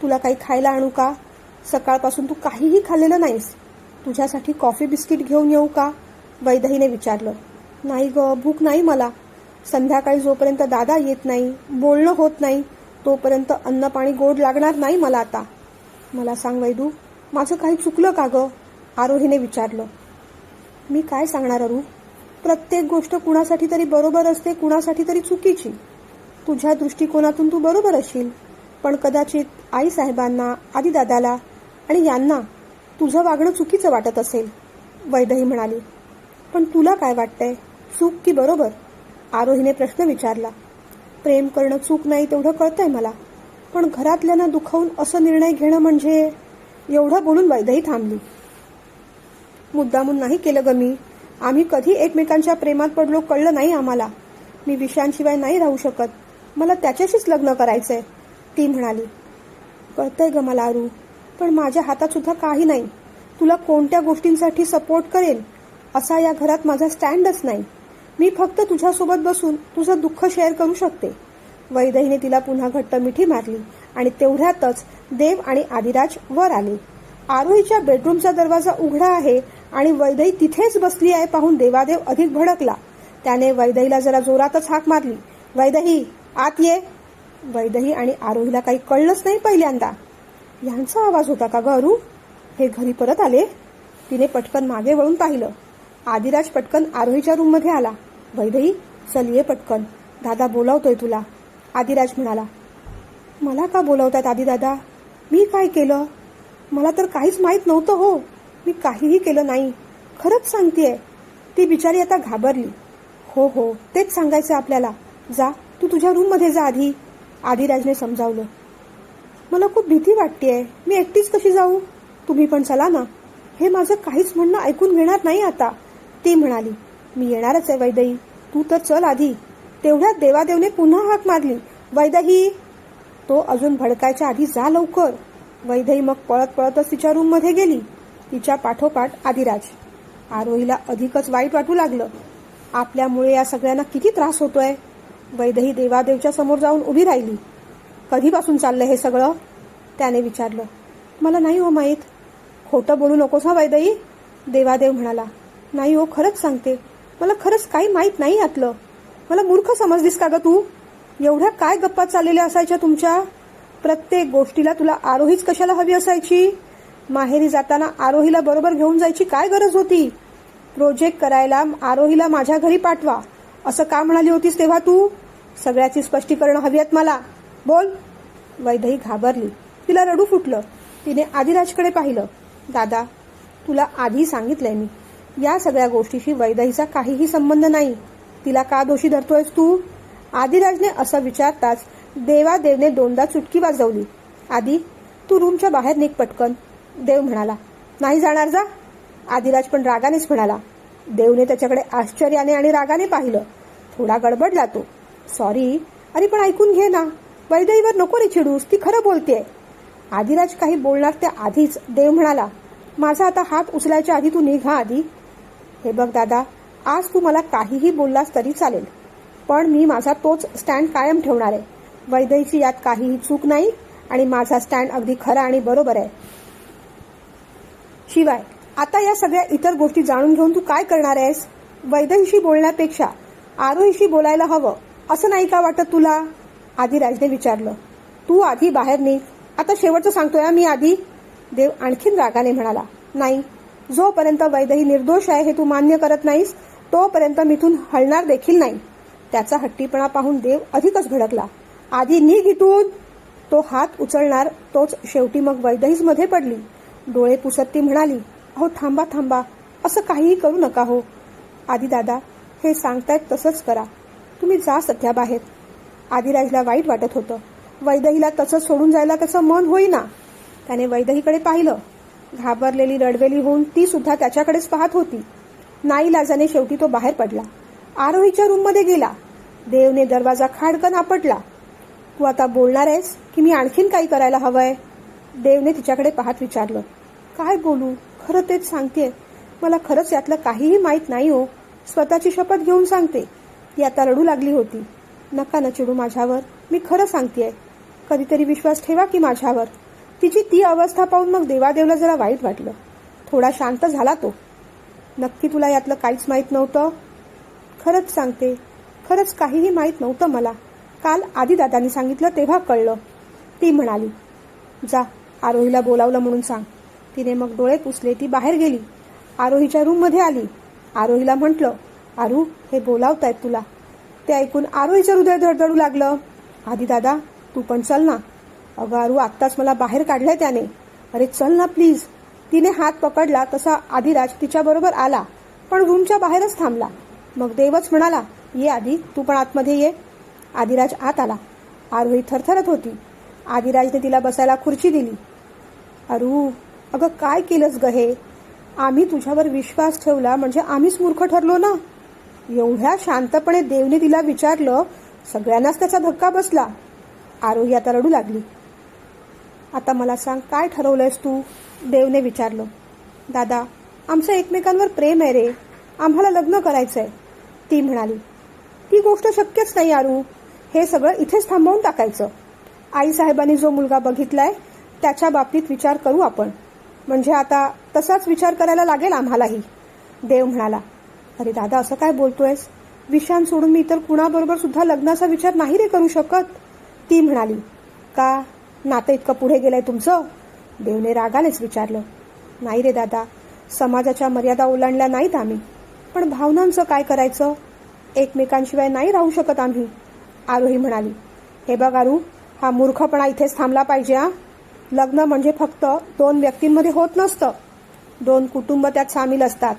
तुला काही खायला आणू का? सकाळपासून तू काहीही खाल्लेलं नाहीस. तुझ्यासाठी कॉफी बिस्किट घेऊन येऊ का? वैदेहीने विचारलं. नाही ग, भूक नाही मला. संध्याकाळी जोपर्यंत दादा येत नाही, बोलणं होत नाही, तोपर्यंत अन्न पाणी गोड लागणार नाही मला आता. मला सांग वैदू, माझं काही चुकलं का ग? आरोहीने विचारलं. मी काय सांगणार अरू? प्रत्येक गोष्ट कुणासाठी तरी बरोबर असते, कुणासाठी तरी चुकीची. तुझ्या दृष्टिकोनातून तू बरोबर असशील, पण कदाचित आईसाहेबांना, आदिदादाला आणि यांना तुझं वागणं चुकीचं वाटत असेल, वैदेही म्हणाली. पण तुला काय वाटतंय, चूक की बरोबर? आरोहीने प्रश्न विचारला. प्रेम करणं चूक नाही तेवढं कळतंय मला, पण घरातल्यांना दुखावून असं निर्णय घेणं म्हणजे... एवढं बोलून वैदेही थांबली. मुद्दामून नाही केलं ग मी. आम्ही कधी एकमेकांच्या प्रेमात पडलो कळलं नाही आम्हाला. मी विशांशिवाय नाही राहू शकत. मला त्याच्याशीच लग्न करायचंय, ती म्हणाली. कळतंय ग मला अरू, पण माझ्या हातात सुद्धा काही नाही. तुला कोणत्या गोष्टींसाठी सपोर्ट करेल असा या घरात माझा स्टँडच नाही. मी फक्त तुझ्यासोबत बसून तुझं दुःख शेअर करू शकते. वैदेहीने तिला पुन्हा घट्ट मिठी मारली आणि तेवढ्यातच देव आणि आदिराज वर आले. आरोहीच्या बेडरूमचा दरवाजा उघडा आहे आणि वैदेही तिथेच बसली आहे पाहून देवादेव अधिक भडकला. त्याने वैदेहीला जरा जोरातच हाक मारली. वैदेही, आत ये. वैदेही आणि आरोहीला काही कळलंच नाही पहिल्यांदा. यांचा आवाज होता का ग अरू? हे घरी परत आले? तिने पटकन मागे वळून पाहिलं. आदिराज पटकन आरोहीच्या रूममध्ये आला. वैदेही, चल ये पटकन, दादा बोलावतोय तुला, आदिराज म्हणाला. मला का बोलावतात आदिदादा? मी काय केलं? मला तर काहीच माहीत नव्हतं हो. मी काहीही केलं नाही, खरंच सांगतेय. ती बिचारी आता घाबरली. हो हो, तेच सांगायचं आपल्याला. जा, तू तुझ्या रूममध्ये जा आधी, आदिराजने समजावलं. मला खूप भीती वाटतेय, मी एकटीच कशी जाऊ? तुम्ही पण चला ना. हे माझं काहीच म्हणणं ऐकून घेणार नाही आता, ती म्हणाली. मी येणारच आहे वैदेही, तू तर चल आधी. तेवढ्यात देवादेवने पुन्हा हाक मारली, वैदेही. तो अजून भडकायच्या आधी जा लवकर. वैदेही मग पळत पळतच तिच्या रूममध्ये गेली. तिच्या पाठोपाठ आदिराज. आरोहीला अधिकच वाईट वाटू लागलं. आपल्यामुळे या सगळ्यांना किती त्रास होतोय. वैदेही देवादेवच्या समोर जाऊन उभी राहिली. कधीपासून चाललंय हे सगळं, त्याने विचारलं. मला नाही हो माहीत. खोटं बोलू नकोस हा वैदेही, देवादेव म्हणाला. नाही हो, खरंच सांगते, मला खरंच काही माहीत नाही यातलं. मला मूर्ख समजलीस का ग तू? एवढ्या काय गप्पा चाललेल्या असायच्या तुमच्या? प्रत्येक गोष्टीला तुला आरोहीच कशाला हवी असायची? माहेरी जाताना आरोहीला बरोबर घेऊन जायची काय गरज होती? प्रोजेक्ट करायला आरोहीला माझ्या घरी पाठवा असं का म्हणाली होतीस तेव्हा तू? सगळ्याची स्पष्टीकरण हवी आहेत मला, बोल. वैदेही घाबरली. तिला रडू फुटलं. तिने आदिराजकडे पाहिलं. दादा, तुला आधी सांगितलंय मी, या सगळ्या गोष्टीशी वैदेहीचा काहीही संबंध नाही. तिला का दोषी धरतोयस तू? आदिराजने असं विचारताच देवादेवने दोनदा चुटकी वाजवली. आदी, तू रूमच्या बाहेर निघ पटकन, देव म्हणाला. नाही जाणार, जा. आदिराज पण रागानेच म्हणाला. देवने त्याच्याकडे आश्चर्याने आणि रागाने पाहिलं. थोडा गडबडला तो. सॉरी, अरे पण ऐकून घे ना, वैदेहीवर नको रे चिडूस, ती खरं बोलतेय. आदिराज काही बोलणार त्या आधीच देव म्हणाला. माझा आता हात उचलायच्या आधी तू निघा आधी. हे बघ दादा, आज तू मला काहीही बोललास तरी चालेल, पण मी माझा तोच स्टँड कायम ठेवणार आहे. वैदेहीची यात काहीही चूक नाही आणि माझा स्टँड अगदी खरा आणि बरोबर आहे. शिवाय आता या सगळ्या इतर गोष्टी जाणून घेऊन तू काय करणार आहेस? वैदेहीशी बोलण्यापेक्षा आरोहीशी बोलायला हवं असं नाही का वाटत तुला? आदिराजने विचारलं. तू आधी बाहेर निघ, आता शेवटचं सांगतोय मी आधी, देव आणखीन रागाने म्हणाला. नाही, जोपर्यंत वैदेही निर्दोष आहे हे तू मान्य करत नाहीस तोपर्यंत मिथून हलणार देखील नाही. त्याचा हट्टीपणा पाहून देव अधिकच भडकला. आधी निघ इथून. तो हात उचलणार तोच शेवटी मग वैदेहीच मध्ये पडली. डोळे पुसत ती म्हणाली. अहो थांबा थांबा, असं काहीही करू नका हो. आदी दादा, हे सांगतायत तसंच करा, तुम्ही जा सध्या बाहेर. आदिराजला वाईट वाटत होतं. वैदेहीला तसंच सोडून जायला त्याचं मन होईना. त्याने वैदेहीकडे पाहिलं. घाबरलेली रडवेली होऊन ती सुद्धा त्याच्याकडेच पाहत होती. नाईलाजाने शेवटी तो बाहेर पडला. आरोहीच्या रूममध्ये गेला. देवने दरवाजा खाडकन आपटला. तू आता बोलणार आहेस की मी आणखीन काही करायला हवंय? देवने तिच्याकडे पाहत विचारलं. काय बोलू, खरं तेच सांगतेय, मला खरंच यातलं काहीही माहीत नाही हो. स्वतःची शपथ घेऊन सांगते. ती आता रडू लागली होती. नका न चिडू माझ्यावर, मी खरं सांगतेय, कधीतरी विश्वास ठेवा की माझ्यावर. तिची ती अवस्था पाहून मग देवादेवला जरा वाईट वाटलं. थोडा शांत झाला तो. नक्की तुला यातलं काहीच माहीत नव्हतं? खरंच सांगते, खरंच काहीही माहीत नव्हतं मला. काल आदिदादांनी सांगितलं तेव्हा कळलं, ती म्हणाली. जा, आरोहीला बोलावलं म्हणून सांग. तिने मग डोळे पुसले. ती बाहेर गेली. आरोहीच्या रूममध्ये आली. आरोहीला म्हटलं. आरू, हे बोलावतायत तुला. ते ऐकून आरोहीचं हृदय धडधडू लागलं. आदिदादा, तू पण चल ना. अगं आरू, आत्ताच मला बाहेर काढलंय त्याने. अरे चल ना प्लीज. तिने हात पकडला तसा आदिराज तिच्याबरोबर आला, पण रूमच्या बाहेरच थांबला. मग देवच म्हणाला. ये आधी, तू पण आतमध्ये ये. आदिराज आत आला. आरोही थरथरत होती. आदिराजने तिला बसायला खुर्ची दिली. अरू, अगं काय केलंस ग हे? आम्ही तुझ्यावर विश्वास ठेवला म्हणजे आम्हीच मूर्ख ठरलो ना. एवढ्या शांतपणे देवने तिला विचारलं. सगळ्यांनाच त्याचा धक्का बसला. आरोही आता रडू लागली. आता मला सांग, काय ठरवलंयस तू? देवने विचारलं. दादा, आमचं एकमेकांवर प्रेम आहे रे, आम्हाला लग्न करायचंय, ती म्हणाली. ती गोष्ट शक्यच नाही आरू. हे सगळं इथेच थांबवून टाकायचं. आईसाहेबांनी जो मुलगा बघितलाय त्याच्या बाबतीत विचार करू आपण. म्हणजे आता तसाच विचार करायला लागेल आम्हालाही, देव म्हणाला. अरे दादा, असं काय बोलतोयस? विशान सोडून मी इतर कुणाबरोबर सुद्धा लग्नाचा विचार नाही रे करू शकत, ती म्हणाली. का, नातं इतकं पुढे गेलंय तुमचं? देवने रागानेच विचारलं. नाही रे दादा, समाजाच्या मर्यादा ओलांडल्या नाहीत आम्ही, पण भावनांचं काय करायचं? एकमेकांशिवाय नाही राहू शकत आम्ही, आरोही म्हणाली. हे बघ आरू, हा मूर्खपणा इथेच थांबला पाहिजे. लग्न म्हणजे फक्त दोन व्यक्तींमध्ये होत नसतं. 2 कुटुंब त्यात सामील असतात.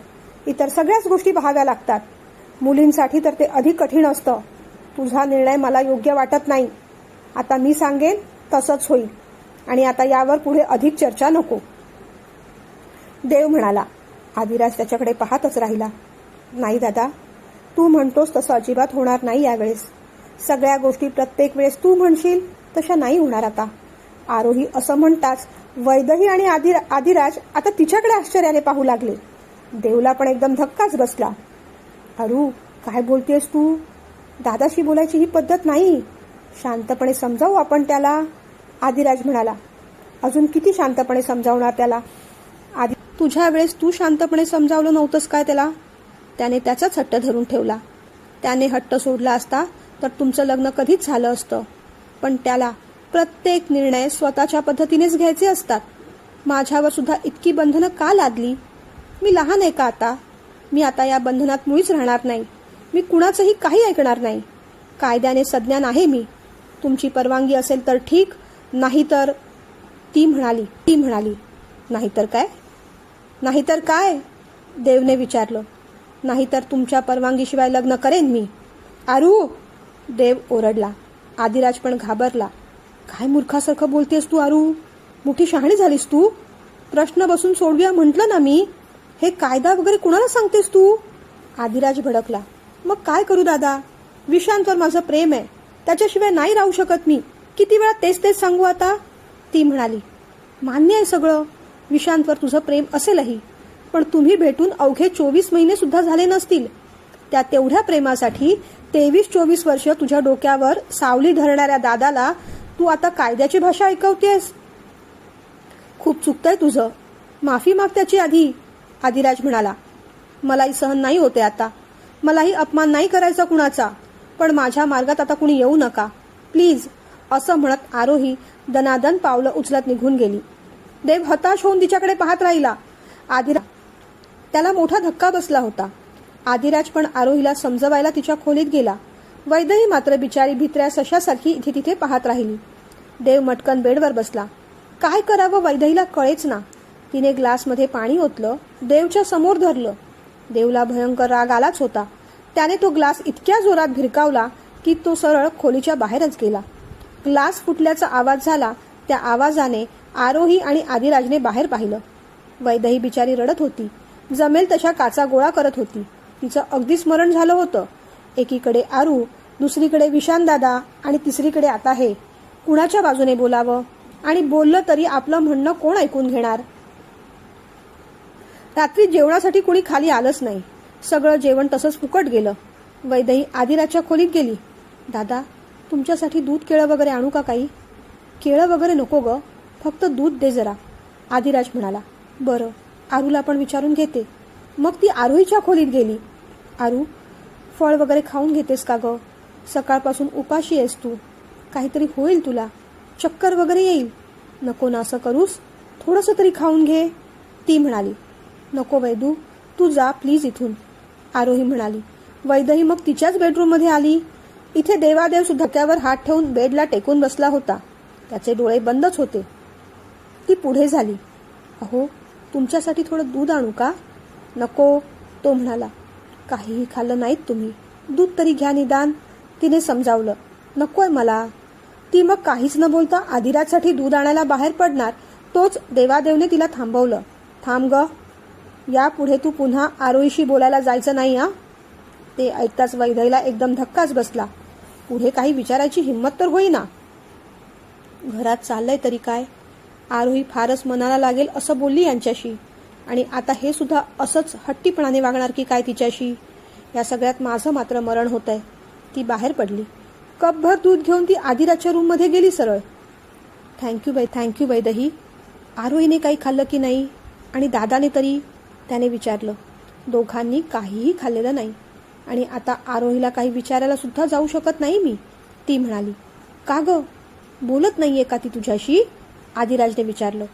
इतर सगळ्याच गोष्टी पाहाव्या लागतात. मुलींसाठी तर ते अधिक कठीण असतं. तुझा निर्णय मला योग्य वाटत नाही. आता मी सांगेन तसंच होईल आणि आता यावर पुढे अधिक चर्चा नको. देव म्हणाला. आदिराज त्याच्याकडे पाहतच राहिला. नाही दादा, तू म्हणतोस तसं अजिबात होणार नाही यावेळेस. सगळ्या गोष्टी प्रत्येक वेळेस तू म्हणशील तशा नाही होणार आता. आरोही असं म्हणताच वैदही आणि आदिराज आता तिच्याकडे आश्चर्याने पाहू लागले. देवला पण एकदम धक्काच बसला. अरू, काय बोलतेस तू? दादाशी बोलायची ही पद्धत नाही. शांतपणे समजावू आपण त्याला, आदिराज म्हणाला. अजून किती शांतपणे समजावणार त्याला? तुझ्या वेळेस तू शांतपणे समजावलं नव्हतंस काय त्याला? त्याने त्याचाच हट्ट धरून ठेवला. त्याने हट्ट सोडला असता तर तुमचं लग्न कधीच झालं असतं. पण त्याला प्रत्येक निर्णय स्वतःच्या पद्धतीनेच घ्यायचे असतात. माझ्यावर सुद्धा इतकी बंधनं का लादली? मी लहान आहे का आता? मी आता या बंधनात मुळीच राहणार नाही. मी कुणाचंही काही ऐकणार नाही. कायद्याने सज्ञान आहे मी. तुमची परवानगी असेल तर ठीक, नाहीतर ती म्हणाली. नाहीतर काय? नाहीतर काय? देवने विचारलं. नाहीतर तुमच्या परवानगीशिवाय लग्न करेन मी. आरू, देव ओरडला. आदिराज पण घाबरला. काय मूर्खासारखं बोलतेस तू आरू? मोठी शहाणी झालीस तू. प्रश्न बसून सोडूया म्हटलं ना मी. हे कायदा वगैरे कुणाला सांगतेस तू? आदिराज भडकला. मग काय करू दादा? विशांतवर माझं प्रेम आहे. त्याच्याशिवाय नाही राहू शकत मी. किती वेळा तेच सांगू आता? ती म्हणाली. मान्य आहे सगळं. विशांतवर तुझं प्रेम असेलही. पण तुम्ही भेटून अवघे 24 महिने सुद्धा झाले नसतील. त्या तेवढ्या प्रेमासाठी 23-24 वर्ष तुझ्या डोक्यावर सावली धरणाऱ्या दादाला तू आता कायद्याची भाषा ऐकवतेस. खूप चुकतंय तुझं. माफी माग त्याची आधी, आदिराज म्हणाला. मलाही सहन नाही होते आता. मलाही अपमान नाही करायचा कुणाचा. पण माझ्या मार्गात आता कुणी येऊ नका प्लीज, असं म्हणत आरोही दनादन पावलं उचलत निघून गेली. देव हताश होऊन तिच्याकडे पाहत राहिला. त्याला मोठा धक्का बसला होता. आदिराज पण आरोहीला समजवायला तिच्या खोलीत गेला. वैदही मात्र बिचारी भित्र्या सशासारखी इथे तिथे पाहत राहिली. देव मटकन बेडवर बसला. काय करावं वैदहीला कळेच ना. तिने ग्लासमध्ये पाणी ओतलं, देवच्या समोर धरलं. देवला भयंकर राग आलाच होता. त्याने तो ग्लास इतक्या जोरात भिरकावला की तो सरळ खोलीच्या बाहेरच गेला. ग्लास फुटल्याचा आवाज झाला. त्या आवाजाने आरोही आणि आदिराजने बाहेर पाहिलं. वैदही बिचारी रडत होती. जमेल तशा काचा गोळा करत होती. तिचं अगदी स्मरण झालं होतं. एकीकडे आरू, दुसरीकडे विशांत दादा आणि तिसरीकडे आता हे. कुणाच्या बाजूने बोलावं? आणि बोललं तरी आपलं म्हणणं कोण ऐकून घेणार? रात्री जेवणासाठी कुणी खाली आलंच नाही. सगळं जेवण तसंच फुकट गेलं. वैदही आदिराजच्या खोलीत गेली. दादा, तुमच्यासाठी दूध केळं वगैरे आणू का काही? केळं वगैरे नको ग, फक्त दूध दे जरा, आदिराज म्हणाला. बरं, आरूला पण विचारून घेते. मग ती आरोहीच्या खोलीत गेली. आरू, फळ वगैरे खाऊन घेतेस का ग? सकाळपासून उपाशी आहेस तू. काहीतरी होईल तुला. चक्कर वगैरे येईल. नको ना असं करूस. थोडंसं तरी खाऊन घे, ती म्हणाली. नको वैदू, तू जा प्लीज इथून, आरोही म्हणाली. वैदही मग तिच्याच बेडरूममध्ये आली. इथे देवादेव सुद्धा धक्क्यावर हात ठेवून बेडला टेकून बसला होता. त्याचे डोळे बंदच होते. ती पुढे झाली. अहो, तुमच्यासाठी थोडं दूध आणू का? नको, तो म्हणाला. काहीही खाल्लं नाहीत तुम्ही. दूध तरी घ्या निदान, तिने समजावलं. नकोय मला. ती मग काहीच न बोलता आदिराजसाठी दूध आणायला बाहेर पडणार तोच देवादेवने तिला थांबवलं. थांब ग, यापुढे तू पुन्हा आरोहीशी बोलायला जायचं नाही हा. ते ऐकताच वैदहीला एकदम धक्काच बसला. पुढे काही विचारायची हिंमत तर होईना. घरात चाललंय तरी काय? आरोही फारच मनाला लागेल असं बोलली यांच्याशी. आणि आता हे सुद्धा असंच हट्टीपणाने वागणार की काय तिच्याशी? या सगळ्यात माझं मात्र मरण होतंय. ती बाहेर पडली. कपभर दूध घेऊन ती आदिराजच्या रूममध्ये गेली सरळ. थँक्यू वैदही. आरोहीने काही खाल्लं की नाही? आणि दादाने तरी? त्याने विचारलं. दोघांनी काहीही खाल्लेलं नाही. आणि आता आरोहीला काही विचारायला सुद्धा जाऊ शकत नाही मी, ती म्हणाली. का ग, बोलत नाहीये का ती तुझ्याशी? आदिराजने विचारलं.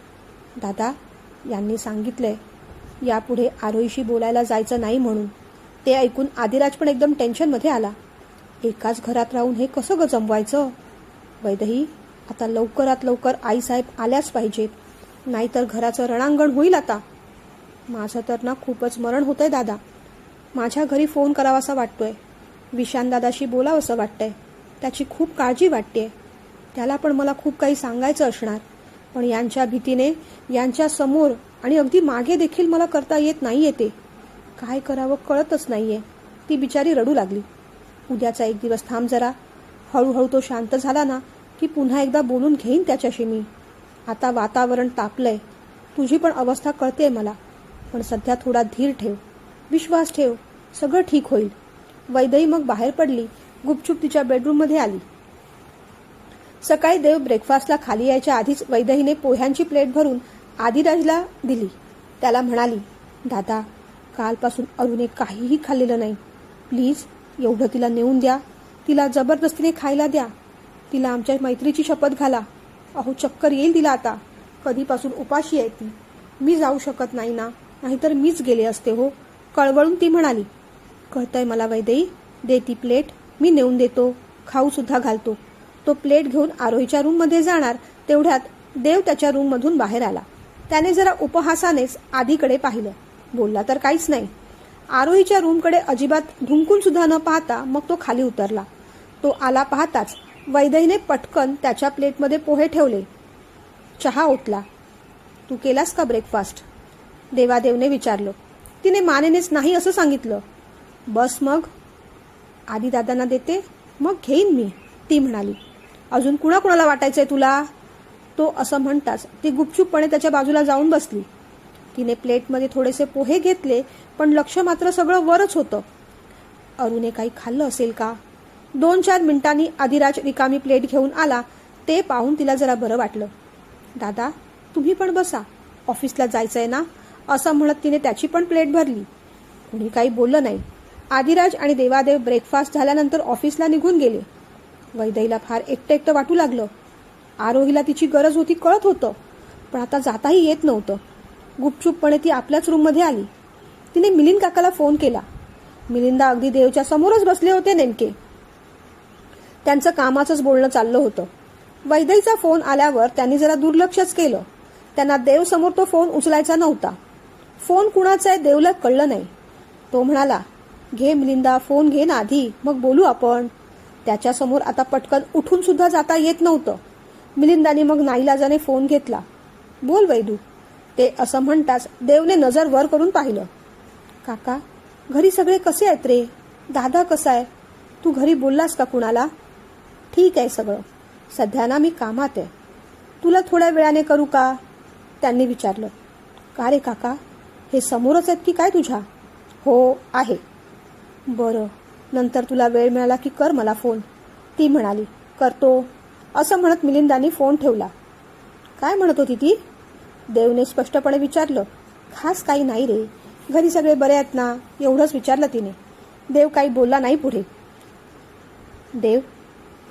दादा, यांनी सांगितलंय यापुढे आरोहीशी बोलायला जायचं नाही म्हणून. ते ऐकून आदिराज पण एकदम टेन्शनमध्ये आला. एकाच घरात राहून हे कसं ग जमवायचं? वैदही, आता लवकरात लवकर आईसाहेब आल्याच पाहिजेत, नाहीतर घराचं रणांगण होईल आता. माझं तर ना खूपच मरण होतंय दादा. माझ्या घरी फोन करावासा वाटतोय. विशान दादाशी बोलावंसं वाटतंय. त्याची खूप काळजी वाटते. त्याला पण मला खूप काही सांगायचं असणार, पण यांच्या भीतीने यांच्या समोर आणि अगदी मागे देखील मला करता येत नाहीये. ते काय करावं कळतच नाहीये. ती बिचारी रडू लागली. उद्याचा एक दिवस थांब जरा. हळूहळू तो शांत झाला ना की पुन्हा एकदा बोलून घेईन त्याच्याशी मी. आता वातावरण तापलंय. तुझी पण अवस्था कळतेय मला, पण सध्या थोडा धीर ठेव, विश्वास ठेव, सगळं ठीक होईल. वैदेही मग बाहेर पडली. गुपचूप तिच्या बेडरूममध्ये आली. सकाळी देव ब्रेकफास्टला खाली यायच्या आधीच वैदेहीने पोह्यांची प्लेट भरून आदिराजला दिली. त्याला म्हणाली, दादा, कालपासून अरुणे काहीही खाल्लेलं नाही. प्लीज एवढं तिला नेऊन द्या. तिला जबरदस्तीने खायला द्या. तिला आमच्या मैत्रीची शपथ घाला. अहो, चक्कर येईल तिला आता. कधीपासून उपाशी आहे ती. मी जाऊ शकत नाही ना, नाहीतर मीच गेले असते हो. कळवळून ती म्हणाली. कळतंय मला वैदेही. दे ती प्लेट, मी नेऊन देतो. खाऊ सुद्धा घालतो. तो प्लेट घेऊन आरोहीच्या रूममध्ये जाणार तेवढ्यात देव त्याच्या रूममधून बाहेर आला. त्याने जरा उपहासानेच आधीकडे पाहिलं. बोलला तर काहीच नाही. आरोहीच्या रूमकडे अजिबात ढुंकून सुद्धा न पाहता मग तो खाली उतरला. तो आला पाहताच वैदेहीने पटकन त्याच्या प्लेटमध्ये पोहे ठेवले. चहा ओतला. तू केलास का ब्रेकफास्ट? देवादेवने विचारलं. तिने मानेनेच नाही असं सांगितलं. बस मग. आधी दादांना देते, मग घेईन मी, ती म्हणाली. अजून कुणाकुणाला वाटायचंय तुला? तो असं म्हणताच ती गुपचूपपणे त्याच्या बाजूला जाऊन बसली. तिने प्लेटमध्ये थोडेसे पोहे घेतले, पण लक्ष मात्र सगळं वरच होतं. अरुणे काही खाल्लं असेल का? 2-4 मिनिटांनी आदिराज रिकामी प्लेट घेऊन आला. ते पाहून तिला जरा बरं वाटलं. दादा, तुम्ही पण बसा, ऑफिसला जायचंय ना, असं म्हणत तिने त्याची पण प्लेट भरली. कुणी काही बोललं नाही. आदिराज आणि देवादेव ब्रेकफास्ट झाल्यानंतर ऑफिसला निघून गेले. वैदेहीला फार एकटं एकटं वाटू लागलं. आरोहीला तिची गरज होती कळत होतं, पण आता जाताही येत नव्हतं. गुपचूपपणे ती आपल्याच रूममध्ये आली. तिने मिलिंद काकाला फोन केला. मिलिंदा अगदी देवच्या समोरच बसले होते नेमके. त्यांचं कामाचंच बोलणं चाललं होतं. वैदेहीचा फोन आल्यावर त्यांनी जरा दुर्लक्षच केलं. त्यांना देव समोर तो फोन उचलायचा नव्हता. फोन कुणाचा आहे देवला कळलं नाही. तो म्हणाला, घे मिलिंदा, फोन घे ना आधी, मग बोलू आपण. त्याच्यासमोर आता पटकन उठून सुद्धा जाता येत नव्हतं. मिलिंदाने मग नाईलाजाने फोन घेतला. बोल वैदू, ते असं म्हणताच देवने नजर वर करून पाहिलं. काका, घरी सगळे कसे आहेत रे? दादा कसा आहे? तू घरी बोललास का कुणाला? ठीक आहे सगळं. सध्या ना मी कामात आहे. तुला थोड्या वेळाने करू का? त्यांनी विचारलं. का रे काका, हे समोरच आहेत की काय तुझ्या? हो आहे. बरं, नंतर तुला वेळ मिळाला की कर मला फोन, ती म्हणाली. करतो, असं म्हणत मिलिंदानी फोन ठेवला. काय म्हणत होती ती? देवने स्पष्टपणे विचारलं. खास काही नाही रे, घरी सगळे बरे आहेत ना, एवढंच विचारलं तिने. देव काही बोलला नाही पुढे. देव,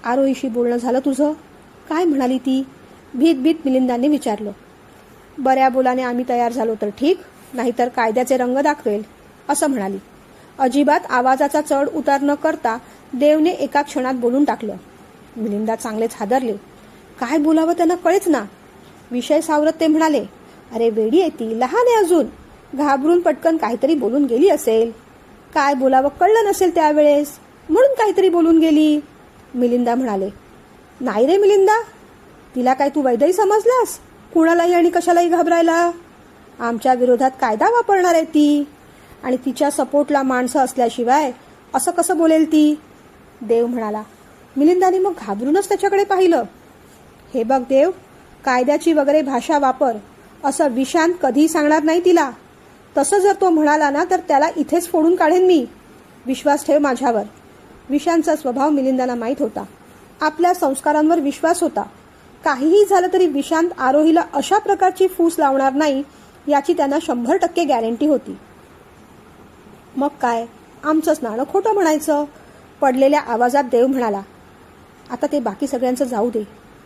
आरोहीशी बोलणं झालं तुझं? काय म्हणाली ती? भीत भीत मिलिंदाने विचारलं. बऱ्या बोलाने आम्ही तयार झालो तर ठीक, नाहीतर कायद्याचे रंग दाखवेल, असं म्हणाली. अजिबात आवाजाचा चढ उतार न करता देवने एका क्षणात बोलून टाकलं. मिलिंदा चांगलेच हादरले. काय बोलावं त्यांना कळेच ना. विषय सावरत ते म्हणाले, अरे वेडी आहे ती, लहान आहे अजून, घाबरून पटकन काहीतरी बोलून गेली असेल. काय बोलावं कळलं नसेल त्यावेळेस, म्हणून काहीतरी बोलून गेली. मिलिंदा म्हणाले. नाही रे मिलिंदा, तिला काय तू वैदेही समजलास? कुणालाही आणि कशालाही घाबरायला? आमच्या विरोधात कायदा वापरणार आहे ती, आणि तिच्या सपोर्टला माणसं असल्याशिवाय असं कसं बोलेल ती? देव म्हणाला. मिलिंदाने मग घाबरूनच त्याच्याकडे पाहिलं. हे बघ देव, कायद्याची वगैरे भाषा वापर असं विशांत कधीही सांगणार नाही तिला. तसं जर तो म्हणाला ना तर त्याला इथेच फोडून काढेन मी. विश्वास ठेव माझ्यावर. विशांतचा स्वभाव मिलिंदाला माहीत होता. आपल्या संस्कारांवर विश्वास होता. काहीही झालं तरी विशांत आरोहीला अशा प्रकारची फूस लावणार नाही याची त्यांना 100% गॅरंटी होती. मग काय, आमचंच नाणं खोटं म्हणायचं. पडलेल्या आवाजात देव म्हणाला. आता ते बाकी सगळ्यांचं जाऊ दे,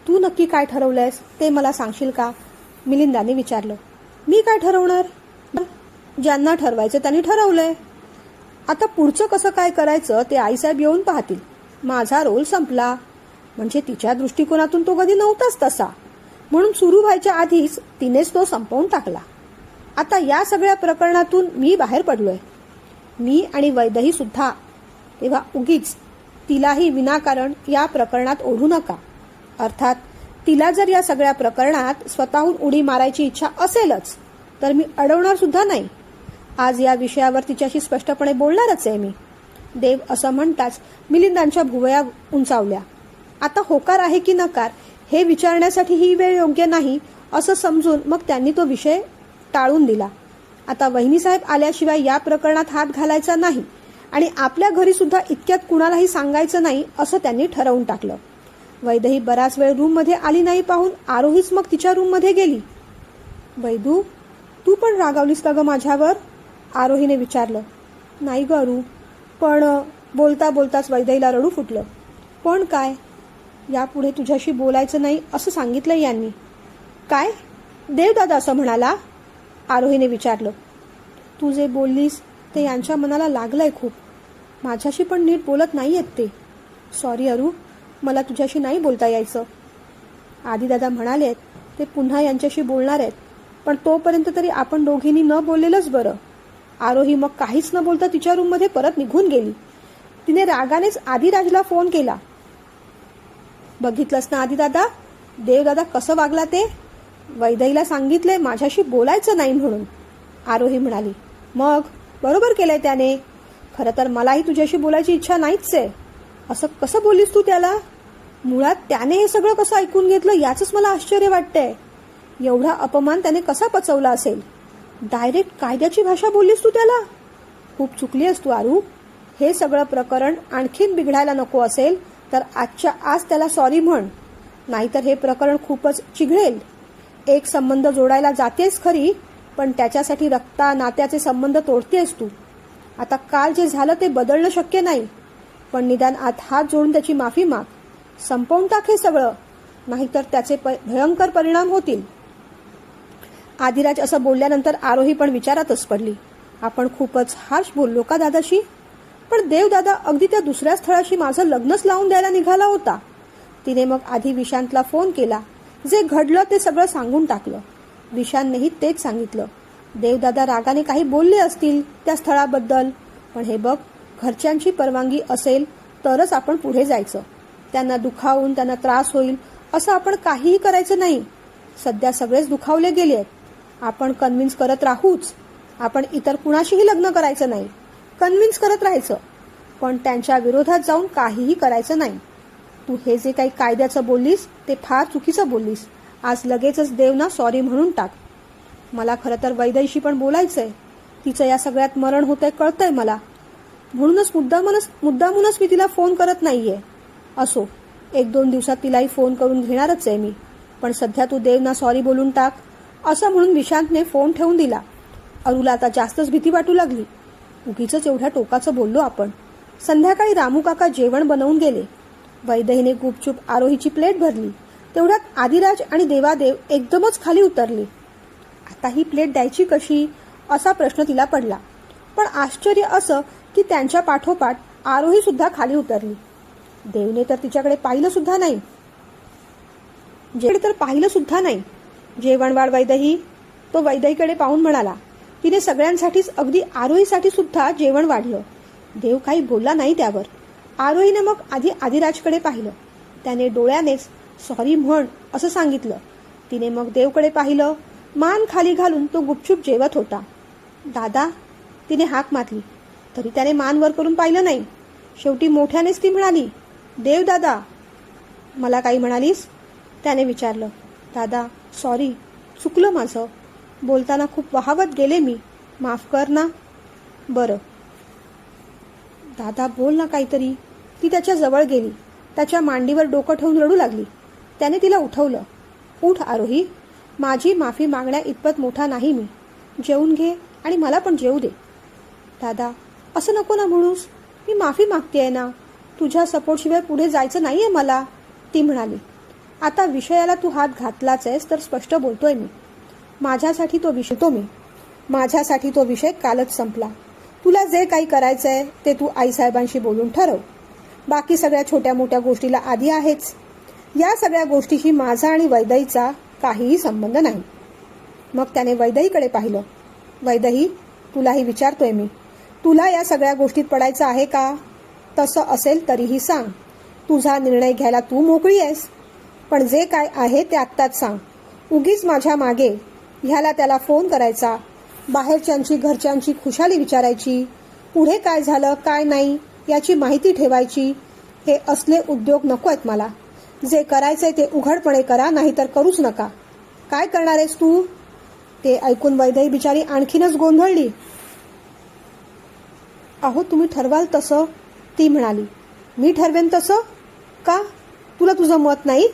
तू नक्की काय ठरवलंयस ते मला सांगशील का? मिलिंदाने विचारलं. मी काय ठरवणार? ज्यांना ठरवायचं त्यांनी ठरवलंय. आता पुढचं कसं काय करायचं ते आईसाहेब येऊन पाहतील. माझा रोल संपला. म्हणजे तिच्या दृष्टिकोनातून तो कधी नव्हताच तसा, म्हणून सुरू व्हायच्या आधीच तिनेच तो संपवून टाकला. आता या सगळ्या प्रकरणातून मी बाहेर पडलोय, मी आणि वैदही सुद्धा. तेव्हा उगीच तिलाही विनाकारण या प्रकरणात ओढू नका. अर्थात तिला जर या सगळ्या प्रकरणात स्वतःहून उडी मारायची इच्छा असेलच तर मी अडवणार सुद्धा नाही. आज या विषयावर तिच्याशी स्पष्टपणे बोलणारच आहे मी. देव असं म्हणताच मिलिंदांच्या भुवया उंचावल्या. आता होकार आहे की नकार हे विचारण्यासाठी ही वेळ योग्य नाही असं समजून मग त्यांनी तो विषय टाळून दिला. आता वहिनीसाहेब आल्याशिवाय या प्रकरणात हात घालायचा नाही आणि आपल्या घरी सुद्धा इतक्यात कुणालाही सांगायचं नाही असं त्यांनी ठरवून टाकलं. वैदही बराच वेळ रूममध्ये आली नाही पाहून आरोहीच मग तिच्या रूममध्ये गेली. वैदू, तू पण रागावलीस का ग माझ्यावर? आरोहीने विचारलं. नाही ग अरू, पण बोलता बोलताच वैदहीला रडू फुटलं. पण काय? यापुढे तुझ्याशी बोलायचं नाही असं सांगितलं यांनी. काय? देवदादा असं म्हणाला? आरोहीने विचारलं. तू जे बोललीस ते यांच्या मनाला लागलंय खूप. माझ्याशी पण नीट बोलत नाहीयेत ते. सॉरी अरू, मला तुझ्याशी नाही बोलता यायचं. आदिदादा म्हणालेत ते पुन्हा यांच्याशी बोलणार आहेत, पण तोपर्यंत तरी आपण दोघींनी न बोललेलंच बरं. आरोही मग काहीच न बोलता तिच्या रूममध्ये परत निघून गेली. तिने रागानेच आदिराजला फोन केला. बघितलंस ना आदिदादा, देवदादा कसं वागला ते? वैदहीला सांगितले माझ्याशी बोलायचं नाही म्हणून. आरोही म्हणाली. मग बरोबर केलंय त्याने. खरं तर मलाही तुझ्याशी बोलायची इच्छा नाहीच आहे. असं कसं बोललीस तू त्याला? मुळात त्याने हे सगळं कसं ऐकून घेतलं याचंच मला आश्चर्य वाटतंय. एवढा अपमान त्याने कसा पचवला असेल? डायरेक्ट कायद्याची भाषा बोललीस तू त्याला. खूप चुकली आहेस तू आरू. हे सगळं प्रकरण आणखीन बिघडायला नको असेल तर आजच्या आज त्याला सॉरी म्हण, नाहीतर हे प्रकरण खूपच चिघळेल. एक संबंध जोडायला जातेस खरी, पण त्याच्यासाठी रक्ता नात्याचे संबंध तोडतेस तू. आता काल जे झालं ते बदलणं शक्य नाही, पण निदान आत हात जोडून त्याची माफी माग. संपवून टाक हे सगळं, नाहीतर त्याचे भयंकर परिणाम होतील. आदिराज असं बोलल्यानंतर आरोही पण विचारातच पडली. आपण खूपच हार्श बोललो का दादाशी? पण देवदादा अगदी त्या दुसऱ्या स्थळाशी माझं लग्नच लावून द्यायला निघाला होता. तिने मग आधी विशांतला फोन केला. जे घडलं ते सगळं सांगून टाकलं. विशांतनेही तेच सांगितलं. देवदादा रागाने काही बोलले असतील त्या स्थळाबद्दल, पण हे बघ, घरच्यांची परवानगी असेल तरच आपण पुढे जायचं. त्यांना दुखावून त्यांना त्रास होईल असं आपण काहीही करायचं नाही. सध्या सगळेच दुखावले गेले आहेत. आपण कन्व्हिन्स करत राहूच. आपण इतर कुणाशीही लग्न करायचं नाही, कन्व्हिन्स करत राहायचं, पण त्यांच्या विरोधात जाऊन काहीही करायचं नाही. तू हे जे काही कायद्याचं बोललीस ते फार चुकीचं बोललीस. आज लगेचच देवना सॉरी म्हणून टाक. मला खरं तर वैदहीशी पण बोलायचंय. तिचं या सगळ्यात मरण होतंय कळतंय मला, म्हणूनच मुद्दामूनच मी तिला फोन करत नाहीये. असो, 1-2 दिवसात तिलाही फोन करून घेणारच आहे मी, पण सध्या तू देवना सॉरी बोलून टाक असं म्हणून विशांतने फोन ठेवून दिला. अरुला आता जास्तच भीती वाटू लागली. उगीच एवढ्या टोकाचं बोललो आपण. संध्याकाळी रामू काका जेवण बनवून गेले. वैदहीने गुपचूप आरोहीची प्लेट भरली. तेवढ्यात आदिराज आणि देवादेव एकदमच खाली उतरले. आता ही प्लेट द्यायची कशी असा प्रश्न तिला पडला. पण आश्चर्य असं की त्यांच्या पाठोपाठ आरोही सुद्धा खाली उतरली. देवने तर तिच्याकडे पाहिलं सुद्धा नाही. जेवण वाढ वैदही, तो वैदहीकडे पाहून म्हणाला. तिने सगळ्यांसाठीच अगदी आरोहीसाठी सुद्धा जेवण वाढलं. देव काही बोलला नाही त्यावर. आरोहीने मग आधी आदिराजकडे पाहिलं. त्याने डोळ्यानेच सॉरी म्हण असं सांगितलं. तिने मग देवकडे पाहिलं. मान खाली घालून तो गुपचूप जेवत होता. दादा, तिने हाक मारली तरी त्याने मान वर करून पाहिलं नाही. शेवटी मोठ्यानेच ती म्हणाली, देव दादा. मला काही म्हणालीस? त्याने विचारलं. दादा सॉरी, चुकलं माझं. बोलताना खूप वाहवत गेले मी, माफ कर ना. बरं दादा, बोल ना काहीतरी. ती त्याच्या जवळ गेली. त्याच्या मांडीवर डोकं ठेवून रडू लागली. त्याने तिला उठवलं. उठ आरोही, माझी माफी मागण्या इतपत मोठा नाही मी. जेवून घे आणि मला पण जेवू दे. दादा असं नको ना म्हणूस, मी माफी मागतेय ना. तुझ्या सपोर्टशिवाय पुढे जायचं नाहीये मला, ती म्हणाली. आता विषयाला तू हात घातलाच आहेस तर स्पष्ट बोलतोय मी. माझ्यासाठी तो विषय कालच संपला. तुला जे काही करायचंय ते तू आईसाहेबांशी बोलून ठरव. बाकी सगळ्या छोट्या मोठ्या गोष्टीला आधी आहेच. या सगळ्या गोष्टीशी माझा आणि वैदहीचा काहीही संबंध नाही. मग त्याने वैदहीकडे पाहिलं. वैदही, तुलाही विचारतोय मी, तुला या सगळ्या गोष्टीत पडायचं आहे का? तसं असेल तरीही सांग. तुझा निर्णय घ्यायला तू मोकळी आहेस, पण जे काय आहे ते आत्ताच सांग. उगीच माझ्या मागे ह्याला त्याला फोन करायचा, बाहेरच्यांची घरच्यांची खुशाली विचारायची, पुढे काय झालं काय नाही याची माहिती ठेवायची. हे असले उद्योग नको आहेत मला. जे करायचंय ते उघडपणे करा, नाहीतर करूच नका. काय करणार आहेस तू? ते ऐकून वैदही बिचारी आणखीनच गोंधळली. अहो, तुम्ही ठरवाल तसं, ती म्हणाली. मी ठरवेन तसं? का? तुला तुझं मत नाही?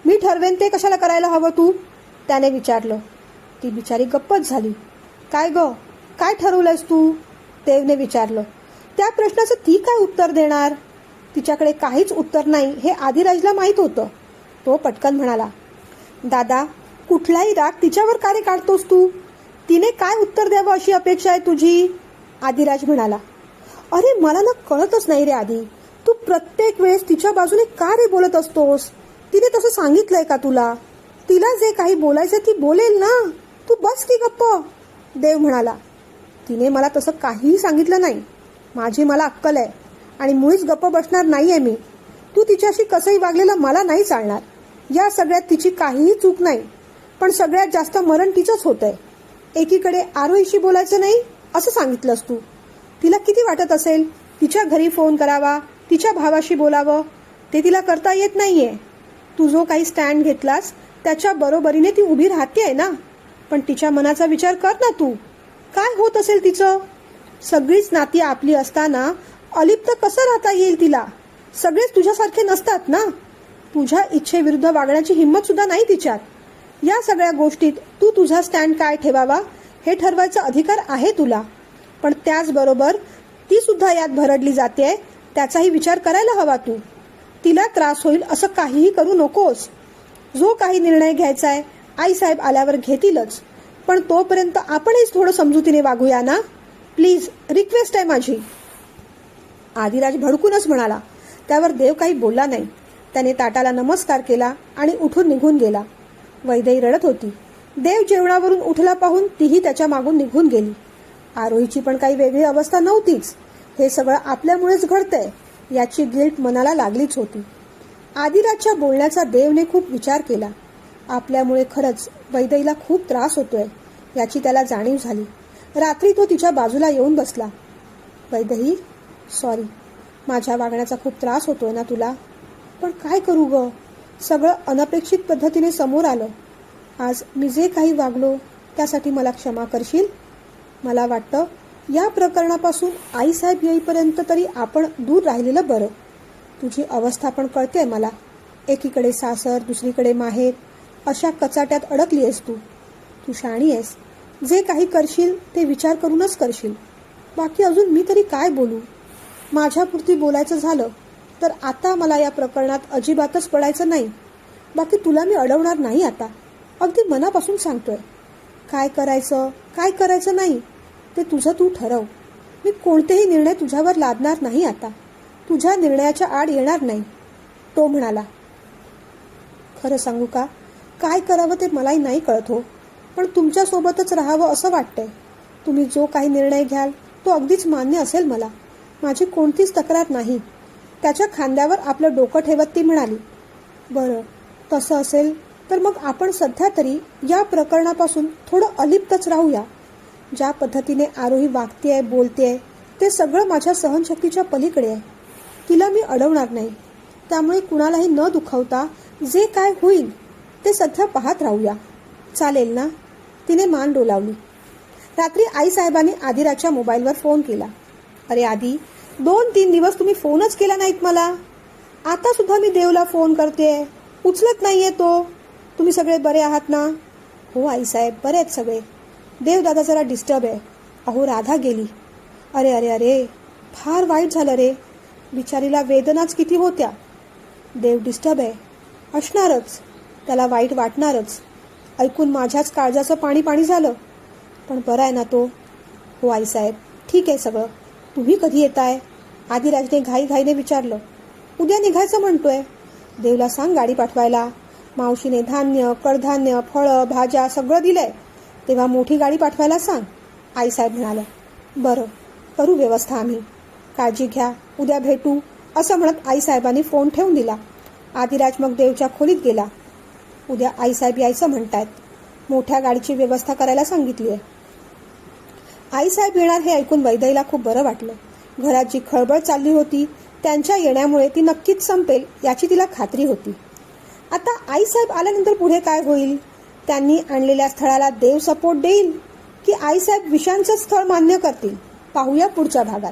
मी ठरवेन ते कशाला करायला हवं तू? त्याने विचारलं. ती बिचारी गप्पच झाली. काय ग, काय ठरवलंयस तू? देवने विचारलं. त्या प्रश्नाचं ती काय उत्तर देणार? तिच्याकडे काहीच उत्तर नाही हे आदिराजला माहीत होतं. तो पटकन म्हणाला, दादा, कुठलाही राग तिच्यावर का रे काढतोस तू? तिने काय उत्तर द्यावं अशी अपेक्षा आहे तुझी? आदिराज म्हणाला. अरे, मला ना कळतच नाही रे आदी, तू प्रत्येक वेळेस तिच्या बाजूने का रे बोलत असतोस? तिने तसं सांगितलंय का तुला? तिला जे काही बोलायचं ती बोलेल ना, तू बस की गप्प. देव म्हणाला. तिने मला तसं काहीही सांगितलं नाही. माझी मला अक्कल आहे आणि मुळीच गप्प बसणार नाहीये मी. तू तिच्याशी कसंही वागलेलं मला नाही चालणार. या सगळ्यात तिची काहीही चूक नाही, पण सगळ्यात जास्त मरण तिचंच होतंय. एकीकडे आरोहीशी बोलायचं नाही असं सांगितलंस तू. तिला किती वाटत असेल तिच्या घरी फोन करावा, तिच्या भावाशी बोलावं. ते तिला करता येत नाहीये. तू जो काही स्टँड घेतलास त्याच्या बरोबरीने ती उभी राहतेय ना, पण तिच्या मनाचा विचार कर ना तू. काय होत असेल तिचं? सगळीच नाती आपली असताना अलिप्त कसं राहता येईल तिला? सगळेच तुझ्यासारखे नसतात ना. तुझ्या इच्छेविरुद्ध वागण्याची हिंमत सुद्धा नाही तिच्यात. या सगळ्या गोष्टीत तू तुझा स्टँड काय ठेवावा हे ठरवायचा अधिकार आहे तुला, पण त्याचबरोबर ती सुद्धा यात भरडली जाते त्याचाही विचार करायला हवा तू. तिला त्रास होईल असं काहीही करू नकोस. जो काही निर्णय घ्यायचा आहे आईसाहेब आल्यावर घेतीलच, पण तोपर्यंत आपणही थोडं समजुतीने वागूया ना. प्लीज, रिक्वेस्ट आहे माझी. आदिराज भडकूनच म्हणाला. त्यावर देव काही बोलला नाही. त्याने ताटाला नमस्कार केला आणि उठून निघून गेला. वैदेही रडत होती. देव जेवणावरून उठला पाहून तीही त्याच्या मागून निघून गेली. आरोहीची पण काही वेगळी अवस्था नव्हतीच. हे सगळं आपल्यामुळेच घडतंय याची गिल्ट मनाला लागलीच होती. आदिराजच्या बोलण्याचा देवने खूप विचार केला. आपल्यामुळे खरंच वैदेहीला खूप त्रास होतोय याची त्याला जाणीव झाली. रात्री तो तिच्या बाजूला येऊन बसला. वैदेही, सॉरी, माझ्या वागण्याचा खूप त्रास होतोय ना तुला, पण काय करू ग, सगळं अनपेक्षित पद्धतीने समोर आलं. आज मी जे काही वागलो त्यासाठी मला क्षमा करशील? मला वाटतं या प्रकरणापासून आईसाहेब येईपर्यंत तरी आपण दूर राहिलेलं बरं. तुझी अवस्था पण कळते मला. एकीकडे सासर, दुसरीकडे माहेर, अशा कचाट्यात अडकली आहेस तू. तू शहाणी आहेस. जे काही करशील ते विचार करूनच करशील. बाकी अजून मी तरी काय बोलू? माझ्यापुरती बोलायचं झालं तर आता मला या प्रकरणात अजिबातच पडायचं नाही. बाकी तुला मी अडवणार नाही आता. अगदी मनापासून सांगतोय. काय करायचं काय करायचं नाही ते तुझं तू ठरव. मी कोणतेही निर्णय तुझ्यावर लादणार नाही आता. तुझ्या निर्णयाच्या आड येणार नाही. तो म्हणाला. खरं सांगू का, काय करावं ते मलाही नाही कळत हो, पण तुमच्यासोबतच राहावं असं वाटतंय. तुम्ही जो काही निर्णय घ्याल तो अगदीच मान्य असेल मला. माझी कोणतीच तक्रार नाही. त्याच्या खांद्यावर आपलं डोकं ठेवत ती म्हणाली. बरं, तसं असेल तर मग आपण सध्या तरी या प्रकरणापासून थोडं अलिप्तच राहूया. ज्या पद्धतीने आरोही वागतेय, बोलतेय ते सगळं माझ्या सहनशक्तीच्या पलीकडे आहे. तिला मी अडवणार नाही. त्यामुळे कुणालाही न दुखावता जे काय होईल ते सध्या पाहत राहूया. चालेल ना? तिने मान डोलावली. रात्री आईसाहेबांनी आदिराजच्या मोबाईलवर फोन केला. अरे आदी, 2-3 दिवस तुम्ही फोनच केला नाहीत मला. आता सुद्धा मी देवला फोन करते, उचलत नाहीये तो. तुम्ही सगळे बरे आहात ना? हो आईसाहेब, बरे आहेत सगळे. देव दादा जरा डिस्टर्ब आहे. अहो, राधा गेली. अरे अरे अरे, फार वाईट झालं रे. बिचारीला वेदनाच किती होत्या. देव डिस्टर्ब आहे. असणारच, त्याला वाईट वाटणारच. ऐकून माझ्याच काळजाचं पाणी पाणी झालं. पण बरं आहे ना तो? हो आईसाहेब, ठीक आहे सगळं. तुम्ही कधी येताय? आदिराजने घाईघाईने विचारलं. उद्या निघायचं म्हणतोय. देवला सांग गाडी पाठवायला. मावशीने धान्य, कडधान्य, फळं, भाज्या सगळं दिलंय. तेव्हा मोठी गाडी पाठवायला सांग. आईसाहेब म्हणाल्या. बरं, करू व्यवस्था आम्ही. काळजी घ्या, उद्या भेटू, असं म्हणत आईसाहेबांनी फोन ठेवून दिला. आदिराज मग देवच्या खोलीत गेला. उद्या आईसाहेब यायचं म्हणतायत. मोठ्या गाडीची व्यवस्था करायला सांगितली आहे. आईसाहेब येणार हे ऐकून वैदेहीला खूप बरं वाटलं. घरात जी खळबळ चालली होती त्यांच्या येण्यामुळे ती नक्कीच संपेल याची तिला खात्री होती. आता आईसाहेब आल्यानंतर पुढे काय होईल? त्यांनी आणलेल्या स्थळाला देव सपोर्ट देईल की आईसाहेब विषांचं स्थळ मान्य करतील? पाहूया पुढच्या भागात.